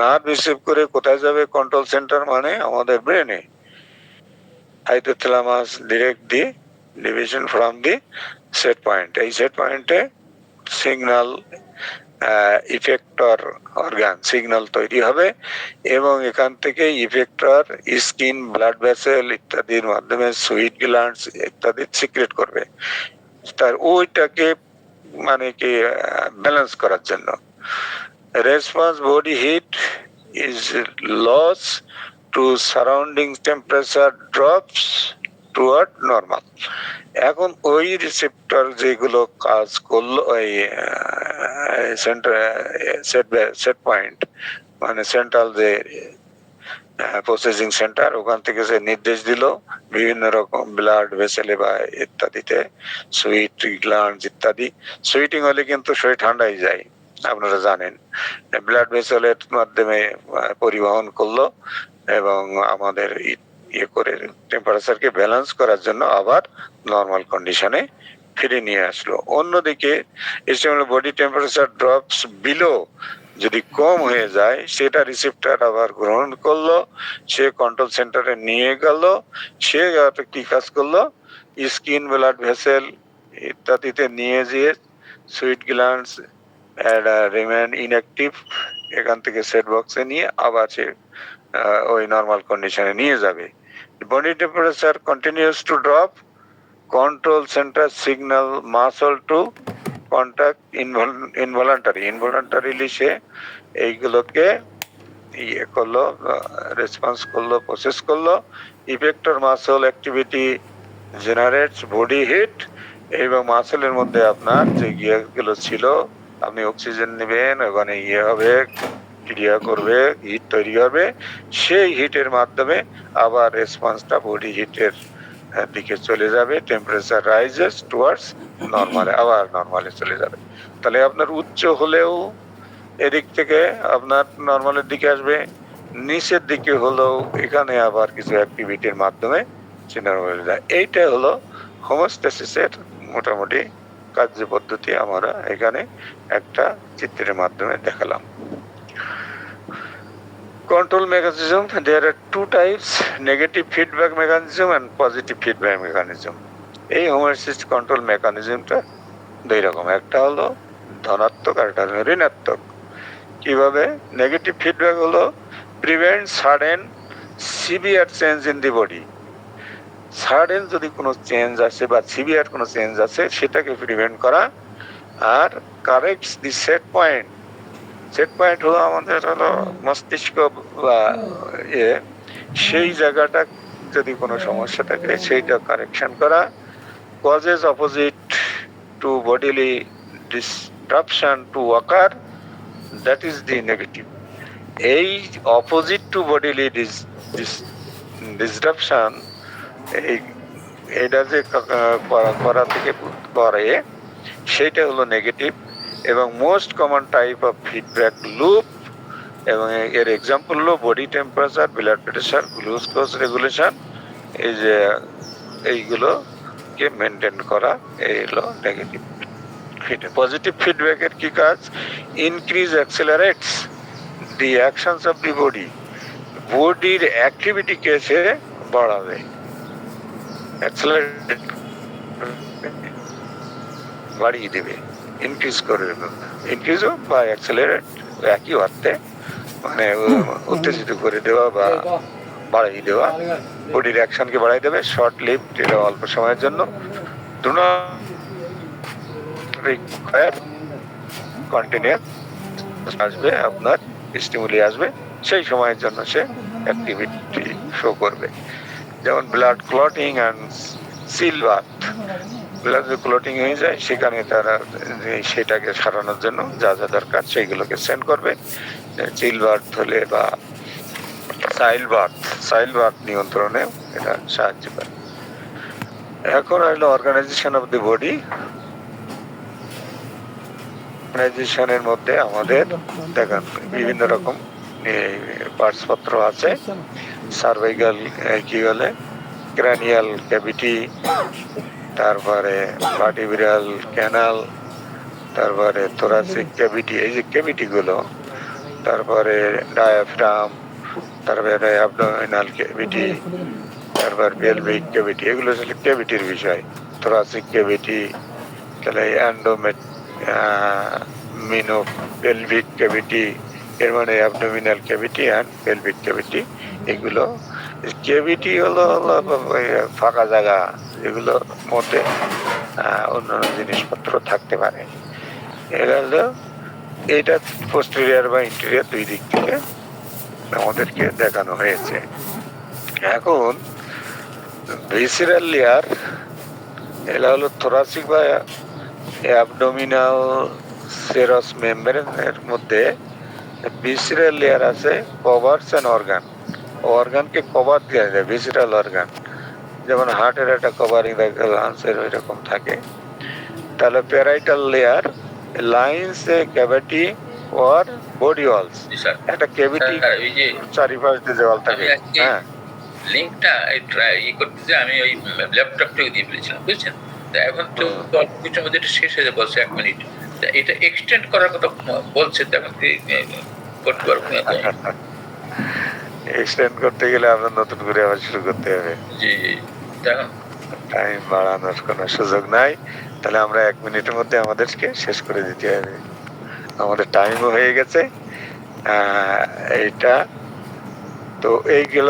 Nerve receive করে কোথায় যাবে? কন্ট্রোল সেন্টার মানে আমাদের ব্রেনে। Hypothalamus direct the division from the set point. এই সেট পয়েন্টে সিগন্যাল ইফেক্টর অর্গান সিগন্যাল তৈরি হবে, এবং এখান থেকে ইফেক্টর স্কিন, ব্লাড ভেসেল ইত্যাদির মাধ্যমে সুইট গ্ল্যান্ডস ইত্যাদি সিক্রেট করবে। তার ওইটাকে মানে কি ব্যালেন্স করার জন্য। Response body heat is loss to surrounding temperature drops toward normal. এখন ওই রিসেপ্টর যেগুলো কাজ করলো ওই সেন্টার সেট পয়েন্ট মানে সেন্ট্রাল যে প্রসেসিং সেন্টার, ওখান থেকে সে নির্দেশ দিল বিভিন্ন রকম ব্লাড ভেসেলে বা ইত্যাদিতে সুইট গ্ল্যান্ড ইত্যাদি। সুইটিং হলে কিন্তু শরীর ঠান্ডাই যায়, আপনারা জানেন। ব্লাড ভেসেলের মাধ্যমে পরিবহন করলো এবং আমাদের ইয়ে করে টেম্পারেচারকে ব্যালেন্স করার জন্য আবার নর্মাল কন্ডিশনে ফিরে নিয়ে আসলো। অন্যদিকে বডি টেম্পারেচার ড্রপস বিলো যদি কম হয়ে যায়, সেটা রিসিপ্টার আবার গ্রহণ করলো, সে কন্ট্রোল সেন্টারে নিয়ে গেল, সে কি কাজ করলো, স্কিন ব্লাড ভেসেল ইত্যাদিতে নিয়ে যেয়ে সুইট গ্ল্যান্ডস রিমেন ইনঅ্যাক্টিভ, এখান থেকে সেট বক্সে নিয়ে আবার সে ওই নর্মাল কন্ডিশনে নিয়ে যাবে। Body temperature continues to drop, control center signal muscle to contact involuntarily সে এইগুলোকে ইয়ে করলো, রেসপন্স করলো, প্রসেস করলো। Effector muscle activity generates body heat, এবং মাসলের মধ্যে আপনার যে গিয়ারগুলো ছিল, আপনি অক্সিজেন নেবেন, ওখানে ইয়ে হবে, ক্রিয়া করবে, হিট তৈরি হবে, সেই হিটের মাধ্যমে আবার রেসপন্সটা বডি হিটের দিকে চলে যাবে, টেম্পারেচার রাইজেস টুয়ার্ডস নরমালে, আবার নরমালে চলে যাবে। তাহলে আপনার উচ্চ হলেও এদিক থেকে আপনার নরমালের দিকে আসবে, নিচের দিকে হলেও এখানে আবার কিছু অ্যাক্টিভিটির মাধ্যমে নরমালে যায়। এইটা হলো হোমোস্ট্যাসিসের মোটামুটি কার্য পদ্ধতি আমরা এখানে একটা চিত্রের মাধ্যমে দেখালাম। Control mechanism, there are two types, negative feedback mechanism and positive feedback mechanism. এই হোমোস্ট্যাসিস কন্ট্রোল মেকানিজমটা দুই রকম, একটা হলো ধনাত্মক আর একটা হলো ঋণাত্মক। কিভাবে? নেগেটিভ ফিডব্যাক হলো prevent sudden severe change in the body. Sudden যদি কোনো চেঞ্জ আসে বা সিভিয়ার কোনো চেঞ্জ আসে, সেটাকে প্রিভেন্ট করা। আর কারেক্টস দি সেট পয়েন্ট, সেট পয়েন্ট হলো আমাদের হলো মস্তিষ্ক বা সেই জায়গাটা যদি কোনো সমস্যা থাকে সেইটা কারেকশন করা। Causes opposite to bodily disruption two ochre, that is the negative. এই অপোজিট টু বডিলি ডিসরাপশন, এটা যে করা থেকে করে সেইটা হলো নেগেটিভ। এবং most common type of feedback loop, এবং এর এক্সাম্পল হলো body temperature, blood pressure, glucose regulation, এই যে এইগুলোকে মেনটেন করা, এই হলো নেগেটিভ ফিডব্যাক। পজিটিভ ফিডব্যাকের কি কাজ? Increase accelerates the actions of the body, বডির অ্যাক্টিভিটিকে সে বাড়াবে, অ্যাক্সেলারেট বাড়িয়ে দেবে, ইনক্রিজ করে দেবে। ইনক্রিজ বা অ্যাক্সেলারেট একই অর্থে, মানে উত্তেজিত করে দেওয়া বা বাড়িয়ে দেওয়া, বডির অ্যাকশনকে বাড়াই দেবে। শর্ট লিভ, এটা অল্প সময়ের জন্য। ডু নট রিকোয়ার কন্টিনিউয়াস আসবে, আপনার স্টিমুলি আসবে, সেই সময়ের জন্য সে অ্যাক্টিভিটি শো করবে। যেমন blood clotting and seal bath, blood clotting হয়ে যায়, সেখানে তারা সেটাকে সারানোর জন্য যা যা দরকার সেইগুলোকে সেন্ড করবে। চিল বার্থ হলে বা সাইল বার্থ নিয়ন্ত্রণে এটা সাহায্য করে। এখন হলো অর্গানাইজেশন অফ দি বডি। অর্গানাইজেশনের মধ্যে আমাদের দেখেন বিভিন্ন রকম পার্টস পত্র আছে। সার্ভাইকাল কি বলে, ক্রানিয়াল ক্যাভিটি, তারপরে ভার্টিব্রাল ক্যানাল, তারপরে থোরাসিক ক্যাভিটি, এই যে ক্যাভিটি গুলো, তারপরে ডায়াফ্রাম, তারপরে অ্যাবডোমিনাল ক্যাভিটি, তারপর পেলভিক ক্যাভিটি, এগুলো হচ্ছে ক্যাভিটির বিষয়। থোরাসিক ক্যাভিটি, তাহলে পেলভিক ক্যাভিটি, এর মানে abdominal cavity and pelvic cavity. এগুলো ক্যাভিটি হলো ফাঁকা জায়গা, এগুলো মধ্যে অন্যান্য জিনিসপত্র থাকতে পারে। এরা হলো এটা পোস্টেরিয়র বা ইন্টেরিয়র দুই দিক থেকে আমাদেরকে দেখানো হয়েছে। এখন ভিসেরাল লেয়ার, এরা হলো থোরাসিক বা অ্যাবডোমিনাল সেরাস মেমব্রেনের মধ্যে ভিসেরাল লেয়ার আছে, কভারস এন্ড অর্গান। অর্গানকে কভার দেওয়া যায়, ভিসেরাল অর্গান, যেমন হার্টের একটা কভারিং থাকে, লাংসের ওই রকম থাকে। তাহলে parietal layer lines a cavity or body walls, জি স্যার। একটা ক্যাভিটি স্যার, ওই যে চারিপাশ দিয়ে দেওয়াল আমি থাকে। আজকে হ্যাঁ, লিঙ্কটা করতে যে আমি ওই ল্যাপটপটাকে দিয়ে ফেলেছিলাম, বুঝছেন? তা এখন তো অল্প কিছুর মধ্যে এটা শেষ হয়ে যাবে, বলছে 1 মিনিট। তা এটা এক্সটেন্ড করার কথা বলছে, তো এখন কি করতে পারবো না? এক্সটেন্ড করতে গেলে আপনার নতুন করে আবার শুরু করতে হবে। জি, তা এখন টাইম বাড়ানোর কোনো সুযোগ নাই। তাহলে আমরা 1 মিনিটের মধ্যে আমাদেরকে শেষ করে দিতে হবে, আমাদের টাইমও হয়ে গেছে। এইটা তো এই গেল